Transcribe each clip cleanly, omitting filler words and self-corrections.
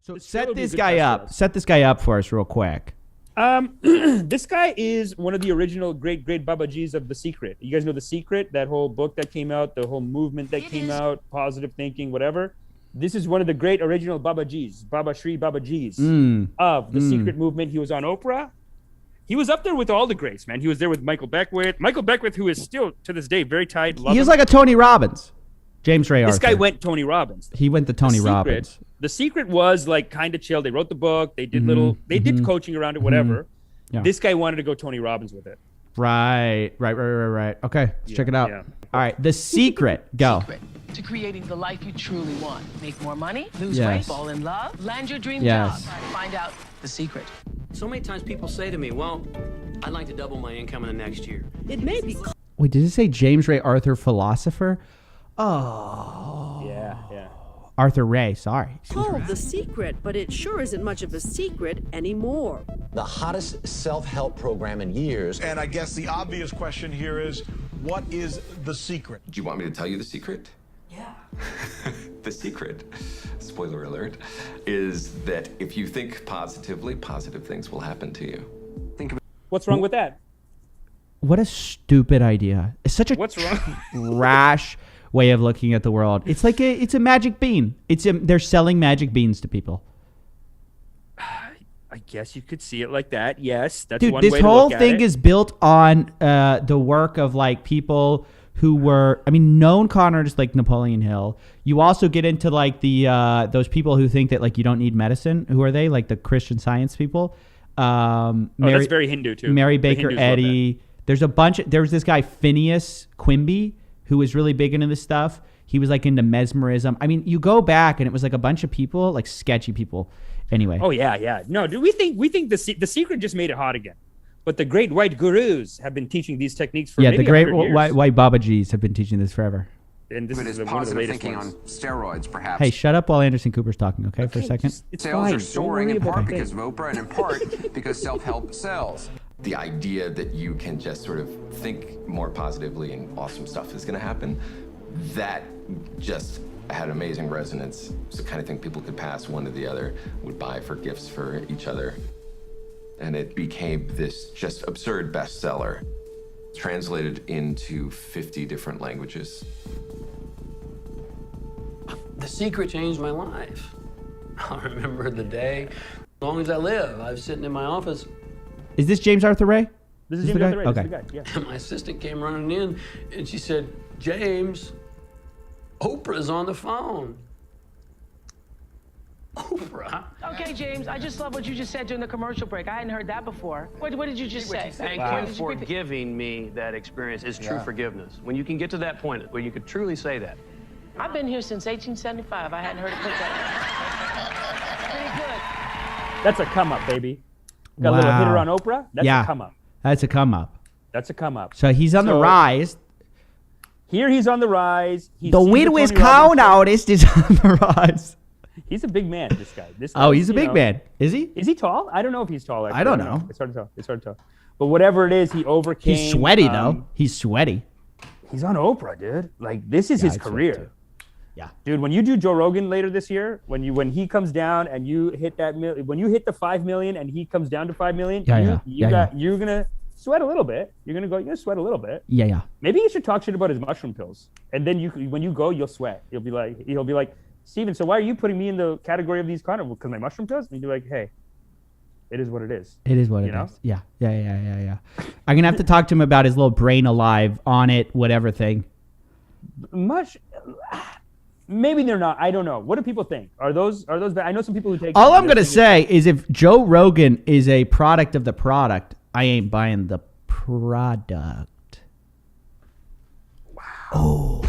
So set this guy up. Set this guy up for us real quick. This guy is one of the original great Babajis of The Secret. You guys know The Secret, that whole book that came out, the whole movement that came out, positive thinking, whatever. This is one of the great original Babajis, Baba Shri Babajis of The Secret movement. He was on Oprah. He was up there with all the greats, man. He was there with Michael Beckwith. Michael Beckwith, who is still, to this day, very tight. He's like a Tony Robbins. James Ray Arthur. This guy went Tony Robbins. He went to Tony Robbins. The Secret was like kind of chill. They wrote the book. They did they did coaching around it, whatever. Yeah. This guy wanted to go Tony Robbins with it. Right. Okay, let's check it out. Yeah. All right, The Secret. Go. Secret to creating the life you truly want. Make more money, lose weight, fall in love, land your dream job. Find out the secret. So many times people say to me, well, I'd like to double my income in the next year. It may be. Wait, did it say James Ray Arthur philosopher? Oh. Yeah. Arthur Ray, sorry. Called The Secret, but it sure isn't much of a secret anymore. The hottest self-help program in years. And I guess the obvious question here is, what is the secret? Do you want me to tell you the secret? Yeah. The secret, spoiler alert, is that if you think positively, positive things will happen to you. Think about what's wrong with that? What a stupid idea. It's such a what's wrong? rash way of looking at the world. It's like it's a magic bean. They're selling magic beans to people. I guess you could see it like that. Yes, that's Dude, one this way to whole look at thing it. is built on the work of like people who were, known con artists like Napoleon Hill. You also get into like the those people who think that like you don't need medicine. Who are they? Like the Christian Science people. That's very Hindu too. Mary Baker Eddy. There's a bunch. There was this guy Phineas Quimby who was really big into this stuff. He was like into mesmerism. You go back and it was like a bunch of people, like sketchy people. Anyway. Oh yeah. No, do we think the Secret just made it hot again? But the great white gurus have been teaching these techniques for maybe the great 100 years. white Babajis have been teaching this forever. And this is one of the positive latest thinking ones. on steroids, perhaps. Hey, shut up while Anderson Cooper's talking, okay, for a second? Sales are soaring in part because of Oprah and in part because self-help sells. The idea that you can just sort of think more positively and awesome stuff is going to happen, that just had amazing resonance. It's the kind of thing people could pass one to the other, would buy for gifts for each other. And it became this just absurd bestseller, translated into 50 different languages. The Secret changed my life. I remember the day, as long as I live, I was sitting in my office. Is this James Arthur Ray? This is James Arthur Ray. Okay. This is the guy. Yeah. And my assistant came running in and she said, James, Oprah's on the phone. Oprah? Okay, James, I just love what you just said during the commercial break. I hadn't heard that before. What did you just say? Thank you for giving me that experience. It's true forgiveness. When you can get to that point where you could truly say that. I've been here since 1875. I hadn't heard it put that. Pretty good. That's a come up, baby. Got a little hitter on Oprah? That's a come up. That's a come up. That's a come up. So he's on the rise. Here he's on the rise. The Midwest Con artist is on the rise. He's a big man, this guy. He's a big man. Is he? Is he tall? I don't know if he's tall. Actually. I don't know. It's hard to tell. But whatever it is, he overcame. He's sweaty, though. He's sweaty. He's on Oprah, dude. Like, this is his career. Yeah. Dude, when you do Joe Rogan later this year, when he comes down and you hit that when you hit the 5 million and he comes down to 5 million, you're gonna sweat a little bit. You're gonna sweat a little bit. Yeah. Maybe you should talk shit about his mushroom pills, and then when you go, you'll sweat. He'll be like, Steven, so why are you putting me in the category of these carnivals? Because my mushroom pills? And you're like, hey, it is what it is. It is what it is. Yeah. I'm gonna have to talk to him about his little brain alive on it, whatever thing. Maybe they're not. I don't know. What do people think? Are those bad? I know some people who take. All I'm gonna say is, if Joe Rogan is a product of the product, I ain't buying the product. Wow. Oh.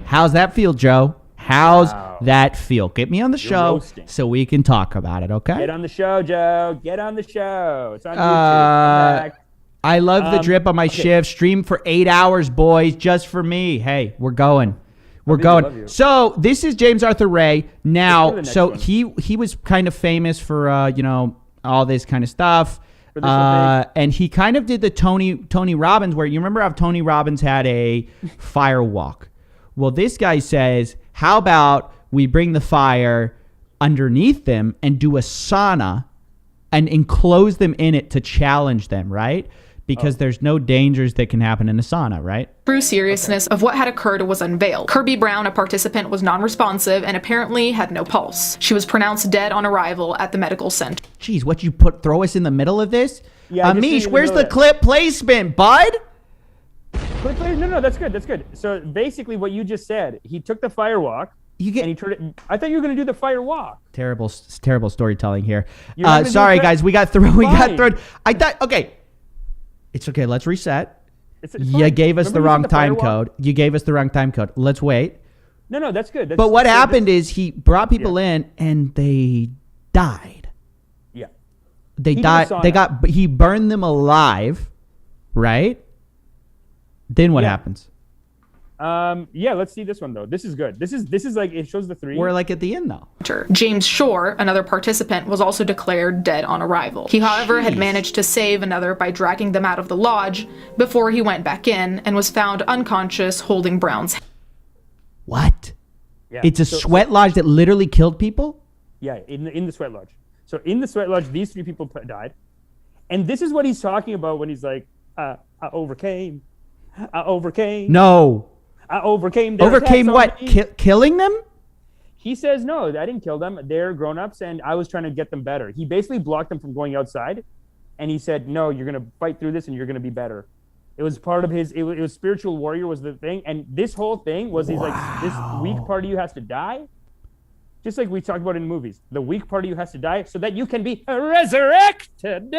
How's that feel, Joe? How's that feel? Get me on the show so we can talk about it, okay? Get on the show, Joe. Get on the show. It's on YouTube. I love the drip on my shift. Stream for 8 hours, boys, just for me. Hey, we're going. We're going. So this is James Arthur Ray. Now, so he was kind of famous for all this kind of stuff. And he kind of did the Tony Robbins, where you remember how Tony Robbins had a fire walk. Well, this guy says, how about we bring the fire underneath them and do a sauna and enclose them in it to challenge them, right? Because there's no dangers that can happen in a sauna, right? True seriousness of what had occurred was unveiled. Kirby Brown, a participant, was non-responsive and apparently had no pulse. She was pronounced dead on arrival at the medical center. Jeez, what you throw us in the middle of this? Yeah, Amish, where's the clip placement, bud? No, that's good. That's good. So basically, what you just said, he took the fire walk. And he turned it. I thought you were going to do the fire walk. Terrible storytelling here. Sorry, guys, we got thrown. I thought, okay, it's okay. Let's reset. You gave us the wrong time code. You gave us the wrong time code. Let's wait. No, that's good. But what happened is he brought people in and they died. Yeah. They died. He burned them alive, right? Then what happens? Yeah, let's see this one though. This is good. This is like, it shows the 3. We're like at the end though. James Shore, another participant, was also declared dead on arrival. He, however, had managed to save another by dragging them out of the lodge before he went back in and was found unconscious holding Brown's hand. What? Yeah. It's a sweat lodge that literally killed people? Yeah, in the sweat lodge. So in the sweat lodge, these 3 people died. And this is what he's talking about when he's like, I overcame. No. I overcame what? Killing them? He says, no, I didn't kill them. They're grown-ups, and I was trying to get them better. He basically blocked them from going outside, and he said, no, you're going to fight through this, and you're going to be better. It was part of his, it was spiritual warrior was the thing, and this whole thing was he's like, this weak part of you has to die, just like we talked about in movies. The weak part of you has to die so that you can be resurrected.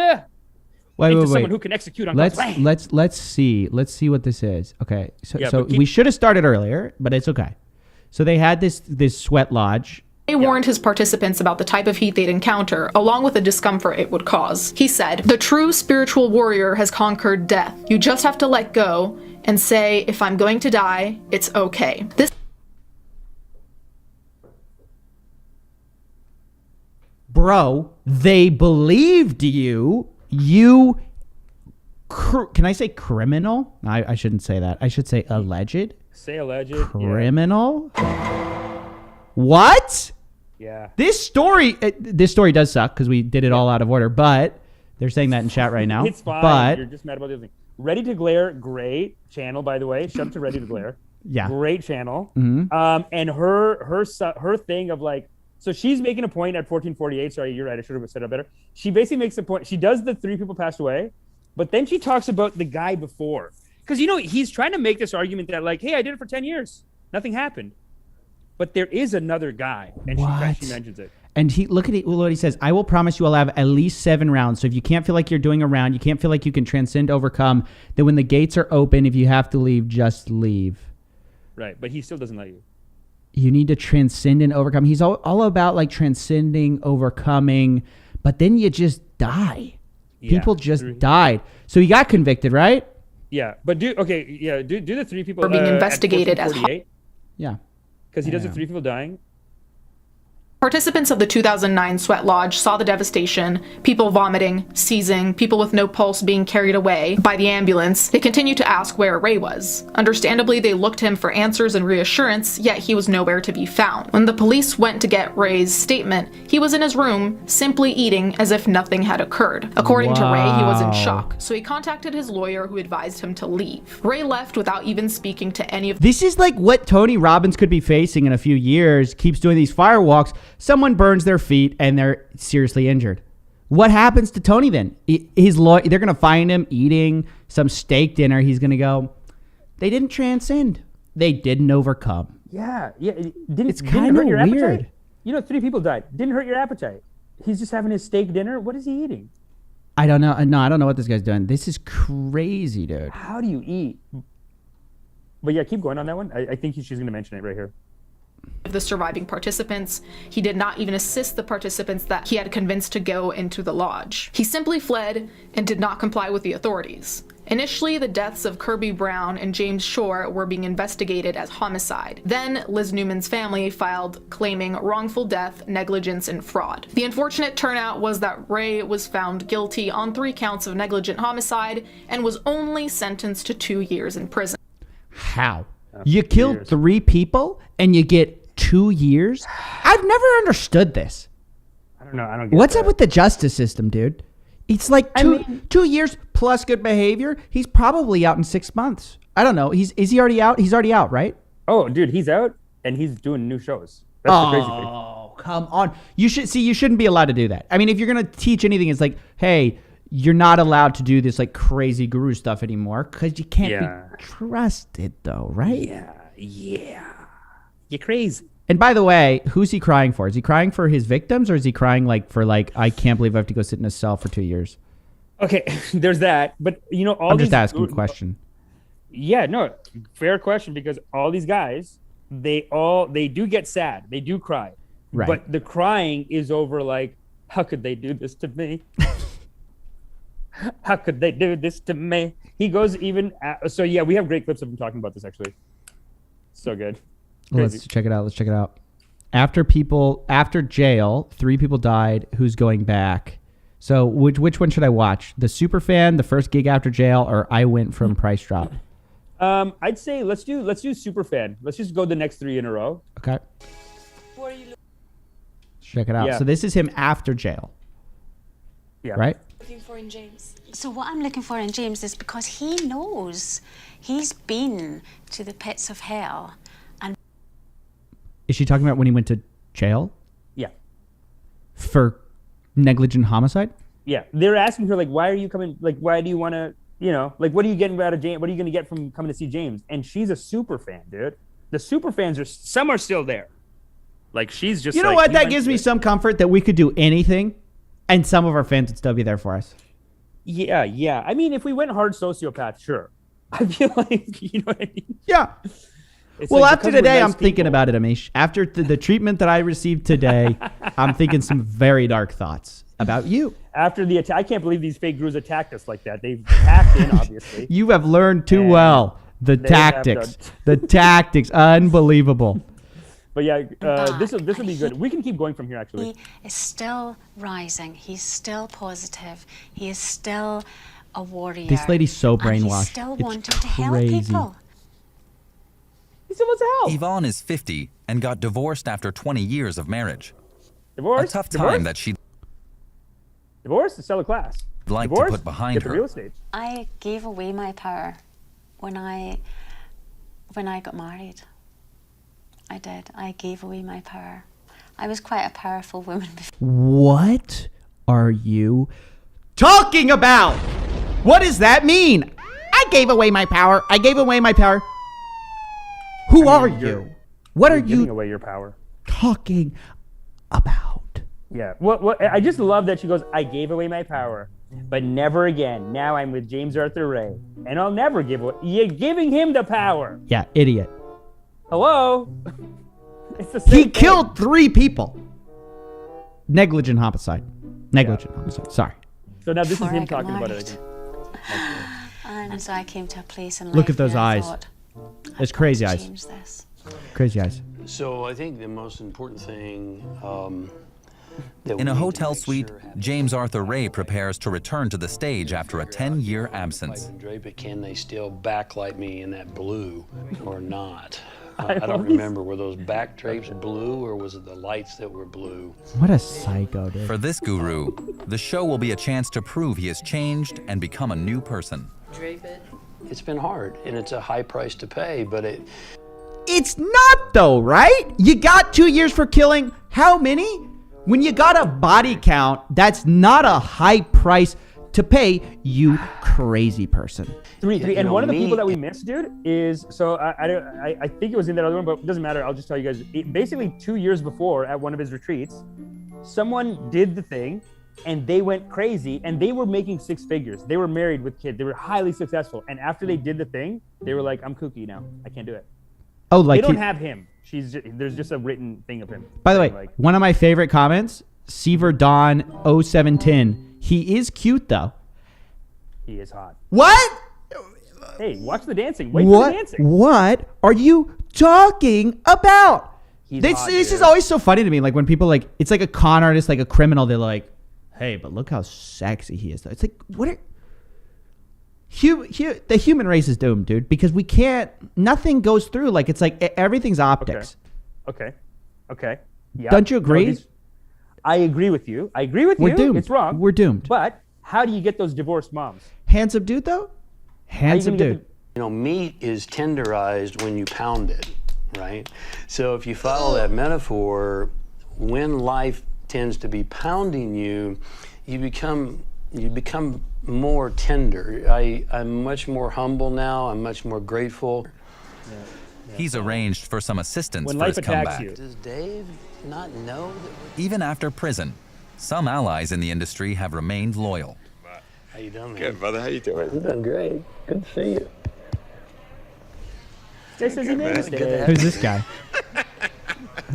Wait. Someone who can execute on God's plan. Let's see what this is. Okay, so we should have started earlier, but it's okay. So they had this sweat lodge. He warned his participants about the type of heat they'd encounter, along with the discomfort it would cause. He said, "The true spiritual warrior has conquered death. You just have to let go and say, if I'm going to die, it's okay." Bro, they believed you. Can I say criminal? I shouldn't say that. I should say alleged. Say alleged. Criminal? Yeah. What? Yeah. This story does suck because we did it all out of order, but they're saying that in chat right now. It's fine. But you're just mad about the other thing. Ready to Glare, great channel, by the way. Shout out to Ready to Glare. Yeah. Great channel. Mm-hmm. And her thing of like, so she's making a point at 1448. Sorry, you're right. I should have said it better. She basically makes a point. She does the 3 people passed away, but then she talks about the guy before. Because, he's trying to make this argument that like, hey, I did it for 10 years. Nothing happened. But there is another guy. And she mentions it. And look at what he says. I will promise you I'll have at least 7 rounds. So if you can't feel like you're doing a round, you can't feel like you can transcend, overcome, then when the gates are open, if you have to leave, just leave. Right. But he still doesn't let you. You need to transcend and overcome. He's all about like transcending, overcoming, but then you just die. Yeah, People just died. So he got convicted, right? Yeah, but do the 3 people being investigated as yeah, because he does the 3 people dying. Participants of the 2009 Sweat Lodge saw the devastation, people vomiting, seizing, people with no pulse being carried away by the ambulance. They continued to ask where Ray was. Understandably, they looked to him for answers and reassurance, yet he was nowhere to be found. When the police went to get Ray's statement, he was in his room, simply eating as if nothing had occurred. According to Ray, he was in shock, so he contacted his lawyer who advised him to leave. Ray left without even speaking to any of This is like what Tony Robbins could be facing in a few years, keeps doing these firewalks. Someone burns their feet and they're seriously injured. What happens to Tony then? His lawyer, they're going to find him eating some steak dinner. He's going to go, they didn't transcend. They didn't overcome. Yeah. It's kind of weird. 3 people died. Didn't hurt your appetite. He's just having his steak dinner. What is he eating? I don't know. No, I don't know what this guy's doing. This is crazy, dude. How do you eat? But yeah, keep going on that one. I think she's going to mention it right here. The surviving participants. He did not even assist the participants that he had convinced to go into the lodge. He simply fled and did not comply with the authorities. Initially, the deaths of Kirby Brown and James Shore were being investigated as homicide. Then, Liz Newman's family filed claiming wrongful death, negligence, and fraud. The unfortunate turnout was that Ray was found guilty on 3 counts of negligent homicide and was only sentenced to 2 years in prison. How? You killed 3 people and you get 2 years? I've never understood this. I don't know. I don't get What's that. up with the justice system, dude? It's like 2 years plus good behavior. He's probably out in 6 months. I don't know. Is he already out? He's already out, right? Oh, dude, he's out and he's doing new shows. That's the crazy thing. Oh, come on. You shouldn't be allowed to do that. I mean, if you're going to teach anything, it's like, hey, you're not allowed to do this like crazy guru stuff anymore because you can't be trusted though, right? Yeah. You're crazy. And by the way, who's he crying for? Is he crying for his victims or is he crying like for like, I can't believe I have to go sit in a cell for 2 years? Okay, there's that. But you know, I'm just asking a question. Yeah, no, fair question, because all these guys, they do get sad. They do cry. Right. But the crying is over like, how could they do this to me? How could they do this to me? He goes even so yeah, we have great clips of him talking about this actually. So good. Crazy. Let's check it out. After jail, 3 people died. Who's going back? So which one should I watch? The Superfan, the first gig after jail, or I went from price drop? I'd say let's do Superfan. Let's just go the next 3 in a row. Okay. Check it out. Yeah. So this is him after jail. Yeah. Right? Looking for in James. So what I'm looking for in James is because he knows he's been to the pits of hell. And Is she talking about when he went to jail Yeah. for negligent homicide? Yeah. They're asking her like, why are you coming? Like, why do you want to? You know, like, what are you getting out of James? What are you going to get from coming to see James? And she's a super fan, dude. The super fans some are still there. Like, she's just. You know what? That gives me some comfort that we could do anything, and some of our fans would still be there for us. Yeah, yeah. I mean, if we went hard sociopath, sure. I feel like, you know what I mean? Yeah. It's Well, like, after because we're today, nice I'm thinking people. about it, Amish. After the treatment that I received today, I'm thinking some very dark thoughts about you. After the attack, I can't believe these fake gurus attacked us like that. They've hacked in, obviously. You have learned too And well the they have tactics. done- The tactics, unbelievable. But yeah, this will be good. We can keep going from here, actually. he is still rising. He's still positive. He is still a warrior. This lady's so And he's brainwashed. still It's wanting to help crazy. people. He still wants to help. Yvonne is 50 and got divorced after 20 years of marriage. Divorce? A tough Divorce? time that she'd Divorce to sell a class. like Divorce? to put behind Get the real her. estate. I gave away my power when I got married. I did. I gave away my power. I was quite a powerful woman before. What are you talking about? What does that mean? I gave away my power. I gave away my power. Who are you? What are You're giving you away your power. talking about? Yeah. Well, I just love that she goes, I gave away my power, but never again. Now I'm with James Arthur Ray, and I'll never give away. You're giving him the power. Yeah, idiot. Hello? It's the same He thing. killed 3 people. Negligent homicide. Negligent homicide. Sorry. So now this is Before him I got talking about it married. again. And so I came to a place in life Look at those where I eyes. thought, It's crazy eyes. change this. Crazy eyes. So I think the most important thing that In a we need to hotel make suite, sure happens- James Arthur Ray prepares to return to the stage after a 10-year absence. Like Dre, but can they still backlight me in that blue or not? I love don't these- remember. Were those back drapes blue or was it the lights that were blue? What a psycho, dude. For this guru, the show will be a chance to prove he has changed and become a new person. It's been hard and it's a high price to pay, but It's not though, right? You got 2 years for killing how many? When you got a body count, that's not a high price to pay, you crazy person. Three. You And know, one of the me- people that we missed, dude, is so I think it was in that other one, but it doesn't matter. I'll just tell you guys. Basically, 2 years before, at one of his retreats, someone did the thing, and they went crazy, and they were making 6 figures. They were married with kids. They were highly successful. And after they did the thing, they were like, "I'm kooky now. I can't do it." Oh, like They don't he- have him. There's just a written thing of him. By the way, saying, like, one of my favorite comments, Seaver Don 0710. He is cute though. he is hot. What? Hey, watch the dancing. Wait for the dancing. What are you talking about? He's This hot, is dude. always so funny to me. Like when people like, it's like a con artist, like a criminal. They're like, "Hey, but look how sexy he is." Though it's like, what are the human race is doomed, dude, because we can't. Nothing goes through. Like it's like everything's optics. Okay. Okay. Yeah. Don't you agree? No, I agree with you. We're doomed. It's wrong. We're doomed. But how do you get those divorced moms? Handsome dude, though? Handsome dude. You know, meat is tenderized when you pound it, right? So if you follow that metaphor, when life tends to be pounding you, you become more tender. I'm much more humble now. I'm much more grateful. He's arranged for some assistance When for life his attacks comeback. you. Does Dave not know that Even after prison, some allies in the industry have remained loyal. How you doing, man? Good, brother. How you doing? You're doing great. Good to see you. Jay says he missed it. Who's this guy?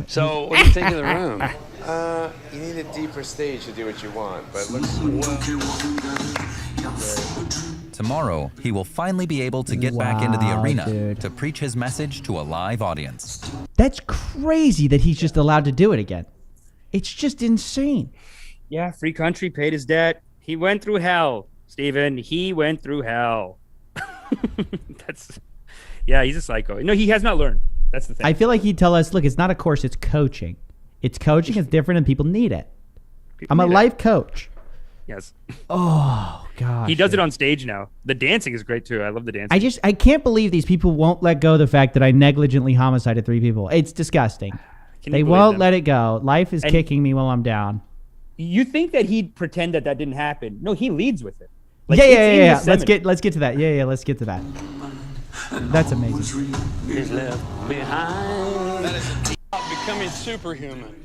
So, what do you think of the room? You need a deeper stage to do what you want, but looks. Tomorrow, he will finally be able to get back into the arena to preach his message to a live audience. That's crazy that he's just allowed to do it again. It's just insane. Yeah, free country, paid his debt. He went through hell, Steven. He went through hell. Yeah, he's a psycho. No, he has not learned. That's the thing. I feel like he'd tell us, look, it's not a course, it's coaching. It's coaching, it's different, and people need it. I'm a life coach. Yes. Oh, God. He does it on stage now. The dancing is great, too. I love the dancing. I can't believe these people won't let go of the fact that I negligently homicided 3 people. It's disgusting. They won't let it go. Life is kicking me while I'm down. You think that he'd pretend that didn't happen. No, he leads with it. Like, Yeah. Let's get to that. Yeah, let's get to that. That's amazing. He's left behind. That is becoming superhuman.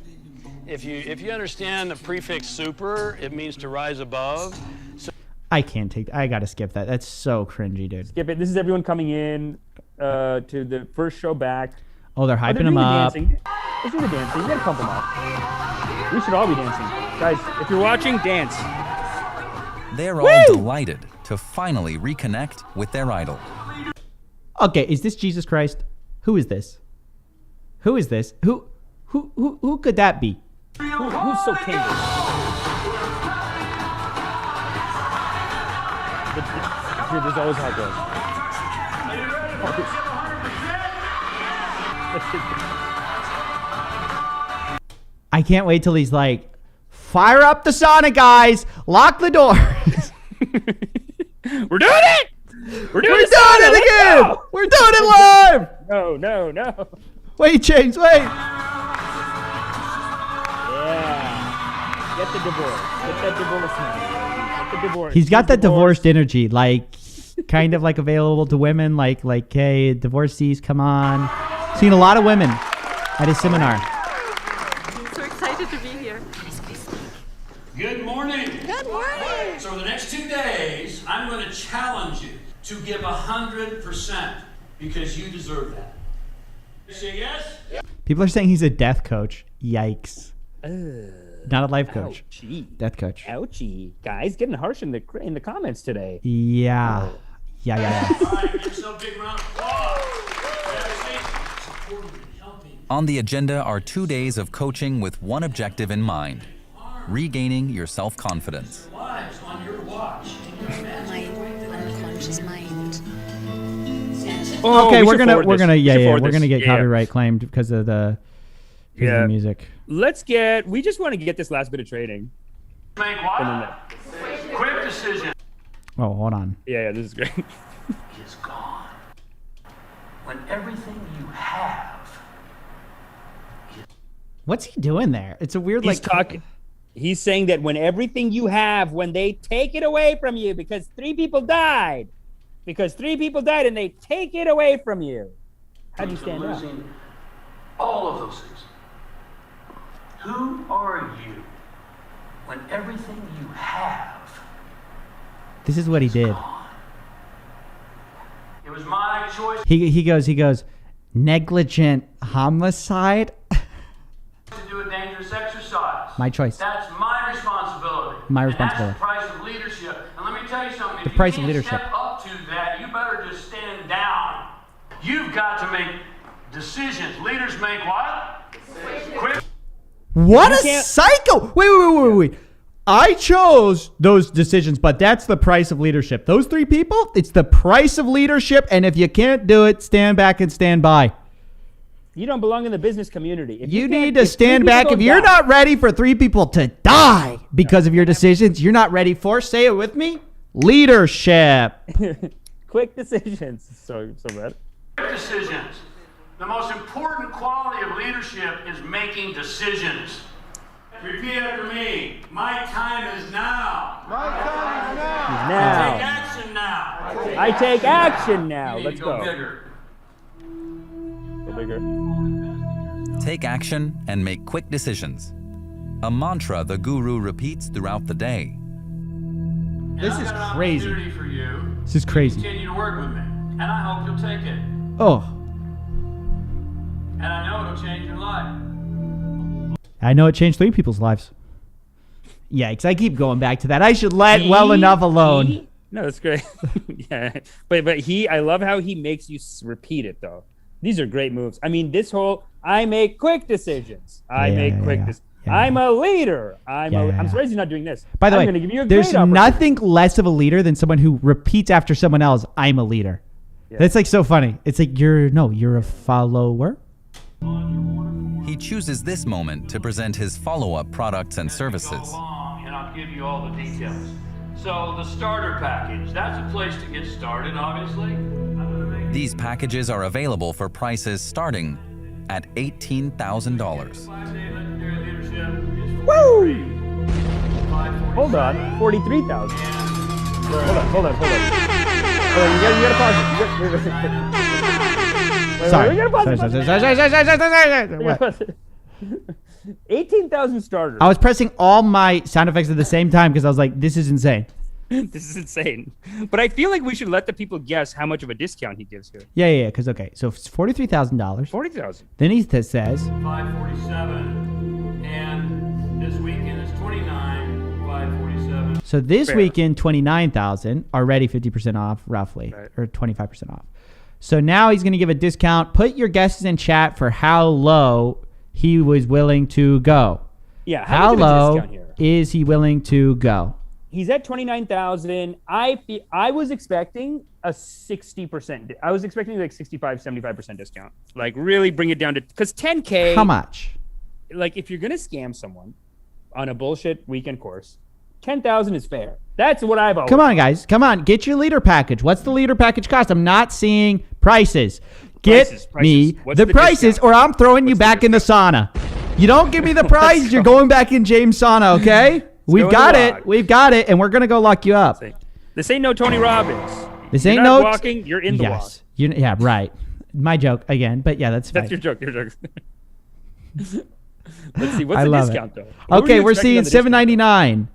If you understand the prefix super, it means to rise above. So I can't take. I gotta skip that. That's so cringy, dude. Skip it. This is everyone coming in to the first show back. Oh, they're hyping him up. Dancing. Let's do the dancing. You gotta pump them up. We should all be dancing, guys. If you're watching, dance. They're all delighted to finally reconnect with their idol. Okay, is this Jesus Christ? Who is this? Who is this? Who could that be? Who's so tender? There's always how it goes. I can't wait till he's like, fire up the sauna, guys. Lock the doors. We're doing it. We're doing it again. Go. We're doing it live. No. Wait, James, wait. Yeah. Get the divorce. Get that divorce now. Get the divorce. He's got that divorced energy, like kind of like available to women, like hey, divorcees, come on. Seen a lot of women at his seminar. I'm so excited to be here. good morning. Good morning. So the next 2 days, I'm going to challenge you to give 100% because you deserve that. You say yes? People are saying he's a death coach. Yikes. Not a life coach. Ouchie. Death coach. Ouchie. Guys, getting harsh in the comments today. Yeah. Oh. Yeah. All right, give yourself a big round of applause. On the agenda are 2 days of coaching with one objective in mind: regaining your self-confidence. My unconscious mind. Oh, okay, we're gonna this. get copyright claimed because of the music. We just want to get this last bit of trading. Make what? Quick decision. Oh, hold on. Yeah, this is great. Is gone. When everything you have. What's he doing there? It's a weird He's saying that when everything you have, when they take it away from you, because 3 people died, and they take it away from you. How do you stand up? All of those things. Who are you when everything you have? This is what he did. It was my choice. He goes, negligent homicide. To do a dangerous exercise. My choice. That's my responsibility. My And responsibility. that's the price of leadership. And let me tell you something. The If price you of can't leadership. step up to that, you better just stand down. You've got to make decisions. Leaders make what? Quick. What a psycho! Wait. I chose those decisions, but that's the price of leadership. Those 3 people, it's the price of leadership, and if you can't do it, stand back and stand by. You don't belong in the business community. If You can't- need to if three stand people back. go If you're down- not ready for 3 people to die because of your decisions, you're not ready for, say it with me, leadership. Quick decisions. So bad. Quick decisions. The most important quality of leadership is making decisions. Repeat after me. My time is now. My time is now. Now. I take action now. I take action now. You need Let's to go. bigger. Go bigger. Take action and make quick decisions. A mantra the guru repeats throughout the day. This is I've got an crazy. opportunity for you. This is crazy. Continue to work with me, and I hope you'll take it. Oh, And I know it'll change your life. I know it changed 3 people's lives. Yikes, I keep going back to that. I should let well enough alone. No, that's great. Yeah, but I love how he makes you repeat it though. These are great moves. I mean, this whole I make quick decisions. I'm a leader. I'm surprised he's not doing this. By the I'm way, gonna give you a there's great nothing less of a leader than someone who repeats after someone else, I'm a leader. Yeah. That's like so funny. It's like you're a follower. He chooses this moment to present his follow-up products and services. And I'll give you all the details. So the starter package, that's a place to get started, obviously. These packages are available for prices starting at $18,000. Woo! Hold on, 43,000. Hold on. You gotta pause it. Sorry. We gotta pause Sorry. it. 18,000 starters. I was pressing all my sound effects at the same time because I was like, this is insane. This is insane. But I feel like we should let the people guess how much of a discount he gives here. Yeah. Because okay, so it's $43,000. 40,000. Then he says, 547, and this weekend is 29, 547. so this Fair. weekend 29,000, already 50% off, roughly, or 25% off. So now he's going to give a discount. Put your guesses in chat for how low he was willing to go. Yeah, how much of a low discount here? is he willing to go? He's at 29,000. I was expecting a 60%. I was expecting like 65, 75% discount. Like really bring it down to, because 10K. How much? Like if you're going to scam someone on a bullshit weekend course, 10,000 is fair. That's what I've always. Come on, guys. Come on. Get your leader package. What's the leader package cost? I'm not seeing prices. Get me What's the the prices discount? or I'm throwing you back in the sauna. You don't give me the price, you're going back in James' sauna, okay? We've go got in the it. log. We've got it, and we're going to go lock you up. This ain't no Tony Robbins. This You're ain't not no walking. You're in the walk. Yes. Yeah, right. My joke again, but yeah, that's fine. That's your joke. Your joke. Let's see. What's I the love discount it. though? What were Okay, you we're expecting on seeing the discount? $799.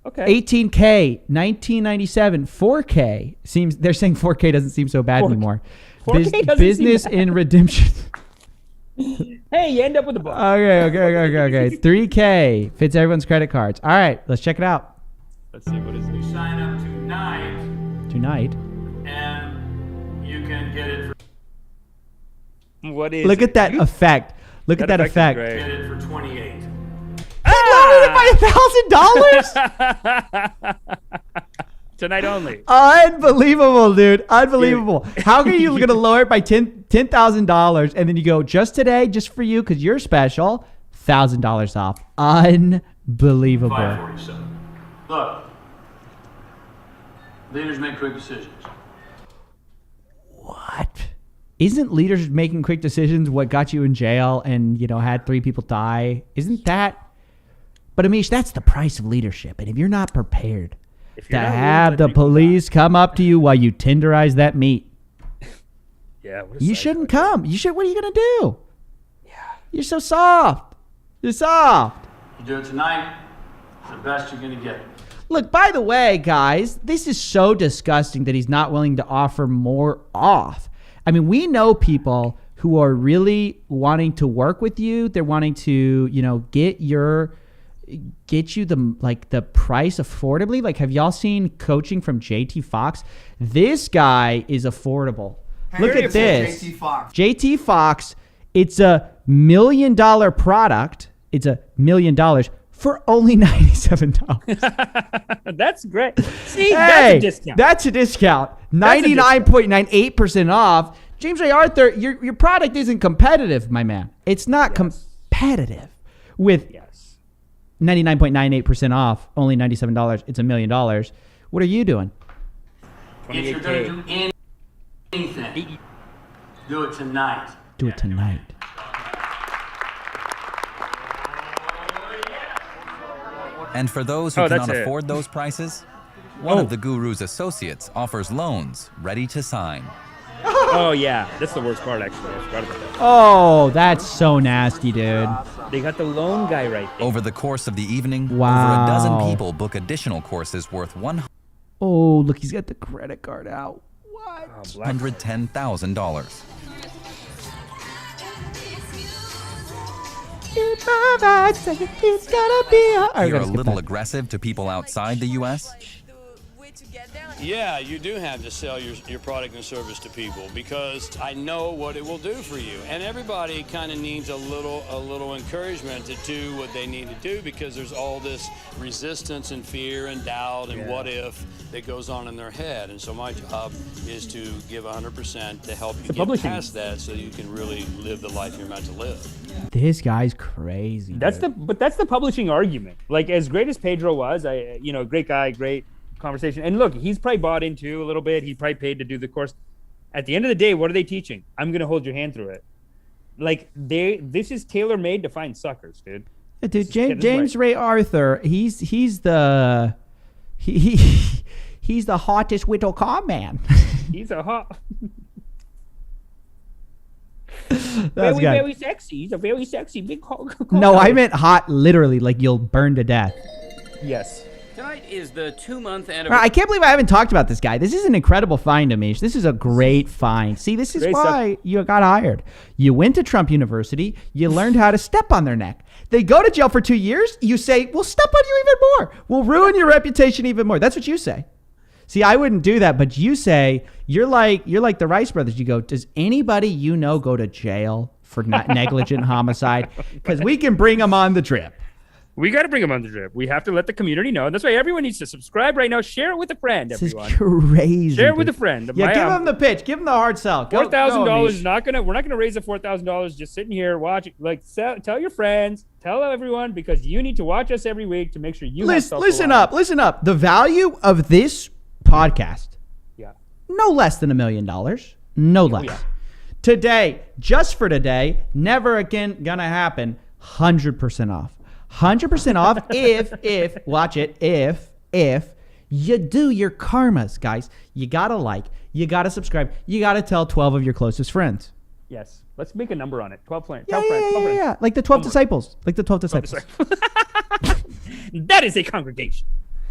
Okay. 18K, 1997, 4K. They're saying 4K doesn't seem so bad 4K anymore. 4K doesn't Business seem in redemption. Hey, you end up with a book. Okay. 3K fits everyone's credit cards. All right, let's check it out. Let's see what is it. You sign up tonight, and you can get it for. What is? Look at that effect. Look at that effect. Get it for 28. Lowered it by $1,000? Tonight only. Unbelievable, dude. Unbelievable. How are you going to lower it by $10,000 and then you go, just today, just for you, because you're special, $1,000 off. Unbelievable. 547. Look, leaders make quick decisions. What? Isn't leaders making quick decisions what got you in jail and, had 3 people die? Isn't that? But Amish, that's the price of leadership. And if you're not prepared to have the police come up to you while you tenderize that meat, yeah, what a you shouldn't come. What are you going to do? Yeah. You're so soft. You're soft. You do it tonight, it's the best you're going to get. Look, by the way, guys, this is so disgusting that he's not willing to offer more off. I mean, we know people who are really wanting to work with you. They're wanting to, get you the price affordably. Like, have y'all seen coaching from JT Fox? This guy is affordable. Look at this. JT Fox, it's $1 million product. It's $1 million for only $97. That's great. See, that's a discount. That's a discount. 99.98% off. James Ray Arthur, your product isn't competitive, my man. It's not competitive with 99.98% off, only $97. It's $1 million. What are you doing? If you're going to do anything, do it tonight. Do it tonight. And for those who cannot afford those prices, one of the Guru's associates offers loans ready to sign. Oh, yeah. That's the worst part, actually. I forgot about that. Oh, that's so nasty, dude. They got the loan guy right there. Over the course of the evening, over Wow. a dozen people book additional courses worth Oh, look, he's got the credit card out. $110,000. You're a little aggressive to people outside the U.S.? Yeah, you do have to sell your product and service to people because I know what it will do for you. And everybody kind of needs a little encouragement to do what they need to do because there's all this resistance and fear and doubt and what if that goes on in their head. And so my job is to give 100% to help you get past that so you can really live the life you're meant to live. This guy's crazy. That's the publishing argument. Like, as great as Pedro was, great guy, great conversation. And look, he's probably bought into a little bit. He probably paid to do the course. At the end of the day, what are they teaching? I'm going to hold your hand through it. Like, this is tailor-made to find suckers, dude. Yeah, dude, James Ray Arthur, he's the he's the hottest widow con man. He's a hot. That's very sexy. He's a very sexy big hog. No, I meant hot literally, like you'll burn to death. Yes. Tonight is the 2-month anniversary. I can't believe I haven't talked about this guy. This is an incredible find, Amish. This is a great find. See, this is why you got hired. You went to Trump University. You learned how to step on their neck. They go to jail for 2 years. You say, we'll step on you even more. We'll ruin your reputation even more. That's what you say. See, I wouldn't do that, but you say, you're like the Rice Brothers. You go, does anybody you know go to jail for negligent homicide? Because we can bring them on the drip. We got to bring them on the drip. We have to let the community know. And that's why everyone needs to subscribe right now. Share it with a friend, everyone. This is crazy. Share it with a friend. Yeah, give them the pitch. Give them the hard sell. $4,000 is not gonna. We're not gonna raise the $4,000 just sitting here watching. Like, tell your friends, tell everyone, because you need to watch us every week to make sure you listen up. Listen up. The value of this podcast, no less than $1 million. No less. yeah. Today, just for today, never again gonna happen. 100% off. 100% off if watch it, if you do your karmas, guys. You gotta like, you gotta subscribe, you gotta tell 12 of your closest friends. Yes. Let's make a number on it. 12 friends. Yeah. Like the 12 disciples. Like the 12 disciples. That is a congregation.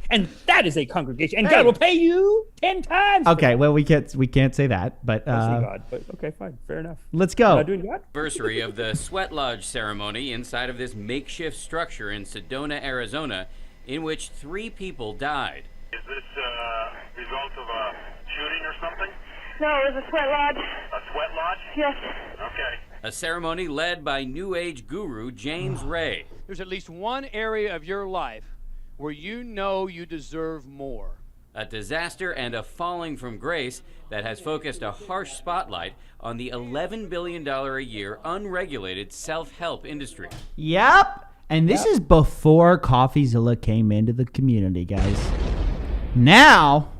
And that is a congregation. And God will pay you 10 times. Okay, well, we can't say that, but God, but okay, fine, fair enough. Let's go. Doing God? Anniversary of the Sweat Lodge ceremony inside of this makeshift structure in Sedona, Arizona, in which 3 people died. Is this a result of a shooting or something? No, it was a sweat lodge. A sweat lodge? Yes. Okay. A ceremony led by New Age guru James Ray. There's at least one area of your life where you know you deserve more. A disaster and a falling from grace that has focused a harsh spotlight on the $11 billion a year unregulated self-help industry. Yep. And this is before Coffeezilla came into the community, guys. Now,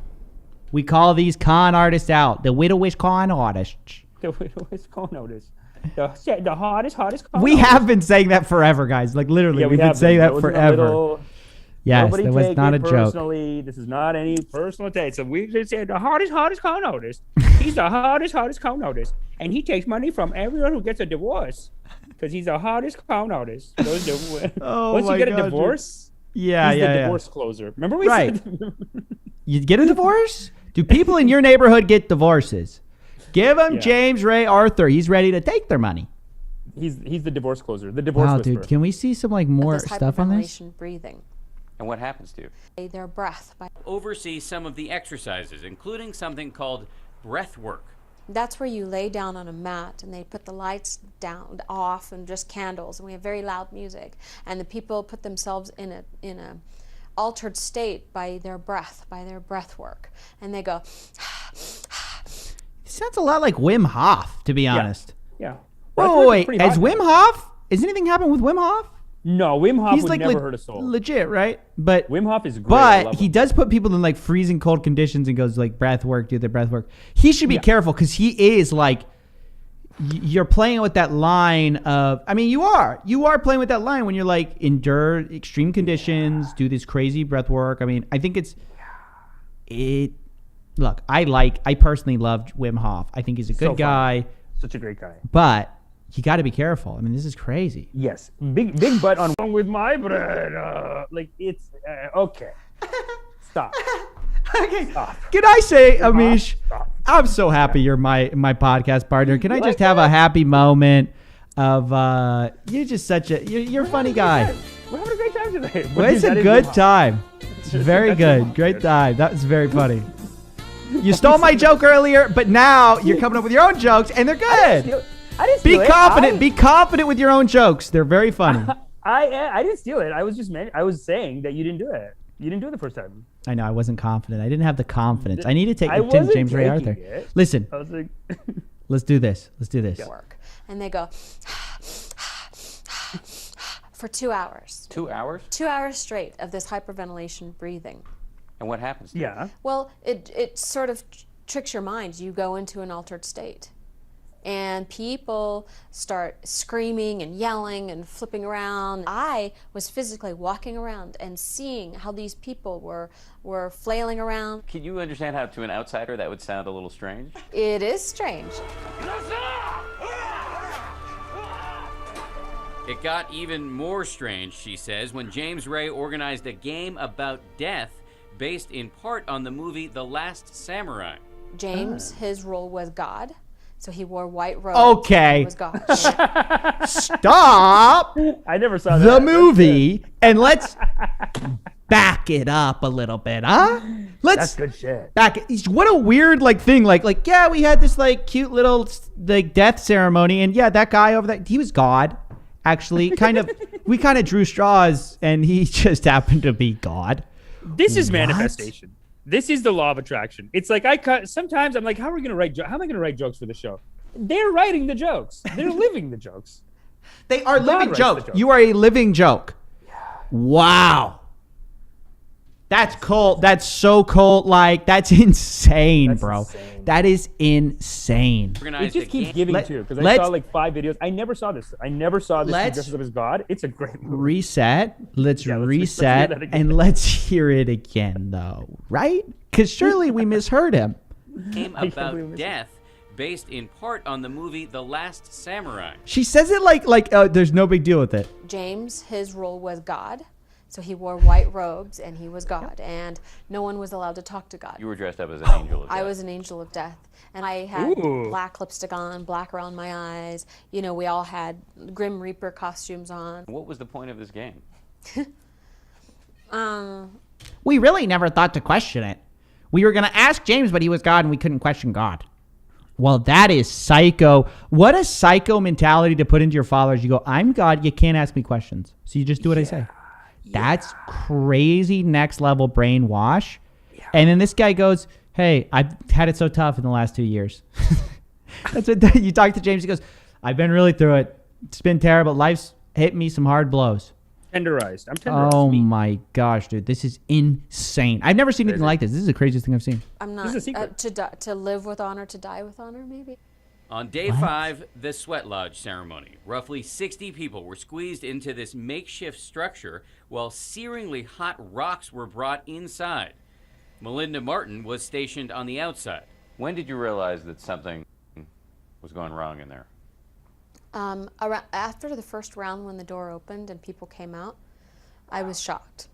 we call these con artists out. The widowish con artists. The widowish con artists. The hottest con artists. We have been saying that forever, guys. Like, literally, we've been saying that forever. Yes, that was not a joke. Personally, this is not any personal take. So we just said the hottest con artist. He's the hottest con artist. And he takes money from everyone who gets a divorce. Because he's the hottest con artist. Once you get a divorce, he's the divorce closer. Remember we said you get a divorce? Do people in your neighborhood get divorces? Give him James Ray Arthur. He's ready to take their money. He's the divorce closer. The divorce whisperer. Dude, can we see some more stuff on this? Breathing. And what happens to you? Their breath. Oversee some of the exercises, including something called breath work. That's where you lay down on a mat and they put the lights down off and just candles, and we have very loud music, and the people put themselves in a altered state by their breath work, and they go Sounds a lot like Wim Hof, to be honest. Yeah. Wait. Has Wim Hof? Has anything happened with Wim Hof? No, Wim Hof He's would like never hurt a soul. Legit, right? But Wim Hof is great. I But love he him. does put people in like freezing cold conditions and goes like breath work, do their breath work. He should be careful because he is like, you're playing with that line of, I mean, you are playing with that line when you're like endure extreme conditions, do this crazy breath work. I mean, I think look, I personally loved Wim Hof. I think he's a good guy. Such a great guy. But you got to be careful. I mean, this is crazy. Yes. Big butt on with my bread. Like it's okay. Stop. Okay. Can I say, Amish, I'm so happy you're my podcast partner. Can I just have a happy moment of you're just you're a funny guy. We're having a great time today. Well, it's a good time. It's very good. Great time. That was very funny. You stole my joke earlier, but now you're coming up with your own jokes, and they're good. I didn't Be steal it. confident. Be confident with your own jokes. They're very funny. I didn't steal it. I was saying that you didn't do it. You didn't do it the first time. I know. I wasn't confident. I didn't have the confidence. I need to take I it to wasn't James Ray taking Arthur. it. Listen. I was like, Let's do this. Work. And they go for 2 hours. 2 hours? 2 hours straight of this hyperventilation breathing. And what happens? Yeah. Well, it sort of tricks your mind. You go into an altered state. And people start screaming and yelling and flipping around. I was physically walking around and seeing how these people were flailing around. Can you understand how to an outsider that would sound a little strange? It is strange. It got even more strange, she says, when James Ray organized a game about death based in part on the movie The Last Samurai. James, his role was God. So he wore white robes. Okay. He was God. Stop. I never saw the movie, and let's back it up a little bit, huh? That's good shit. What a weird thing. Like yeah, we had this cute little death ceremony, and yeah, that guy over there, he was God. Actually, we kind of drew straws, and he just happened to be God. This is manifestation. This is the law of attraction. It's like sometimes I'm like, how am I going to write jokes for the show? They're writing the jokes. They're living the jokes. They are God living writes jokes. the jokes. You are a living joke. Yeah. Wow. That's cold. That's so cold. That's insane, bro. Insane. That is insane. It just keeps giving too, because I saw 5 videos. I never saw this. He dresses up as God. It's a great movie. Reset. Let's reset, let's hear that again. and let's hear it again, though. Right? Because surely we misheard him. Game about death based in part on the movie The Last Samurai. She says it like there's no big deal with it. James, his role was God. So he wore white robes, and he was God, and no one was allowed to talk to God. You were dressed up as an angel of death. I was an angel of death, and I had black lipstick on, black around my eyes. You know, we all had Grim Reaper costumes on. What was the point of this game? We really never thought to question it. We were going to ask James, but he was God, and we couldn't question God. Well, that is psycho. What a psycho mentality to put into your followers. You go, I'm God, you can't ask me questions. So you just do what I say. That's crazy next level brainwash. Yeah. And then this guy goes, hey, I've had it so tough in the last 2 years. That's what you talk to James. He goes, I've been really through it. It's been terrible. Life's hit me some hard blows. Tenderized. I'm tenderized. Oh my gosh, dude. This is insane. I've never seen anything like this. This is the craziest thing I've seen. I'm not to live with honor, to die with honor, maybe. On day 5, the Sweat Lodge ceremony, roughly 60 people were squeezed into this makeshift structure while searingly hot rocks were brought inside. Melinda Martin was stationed on the outside. When did you realize that something was going wrong in there? After the first round, when the door opened and people came out, I was shocked.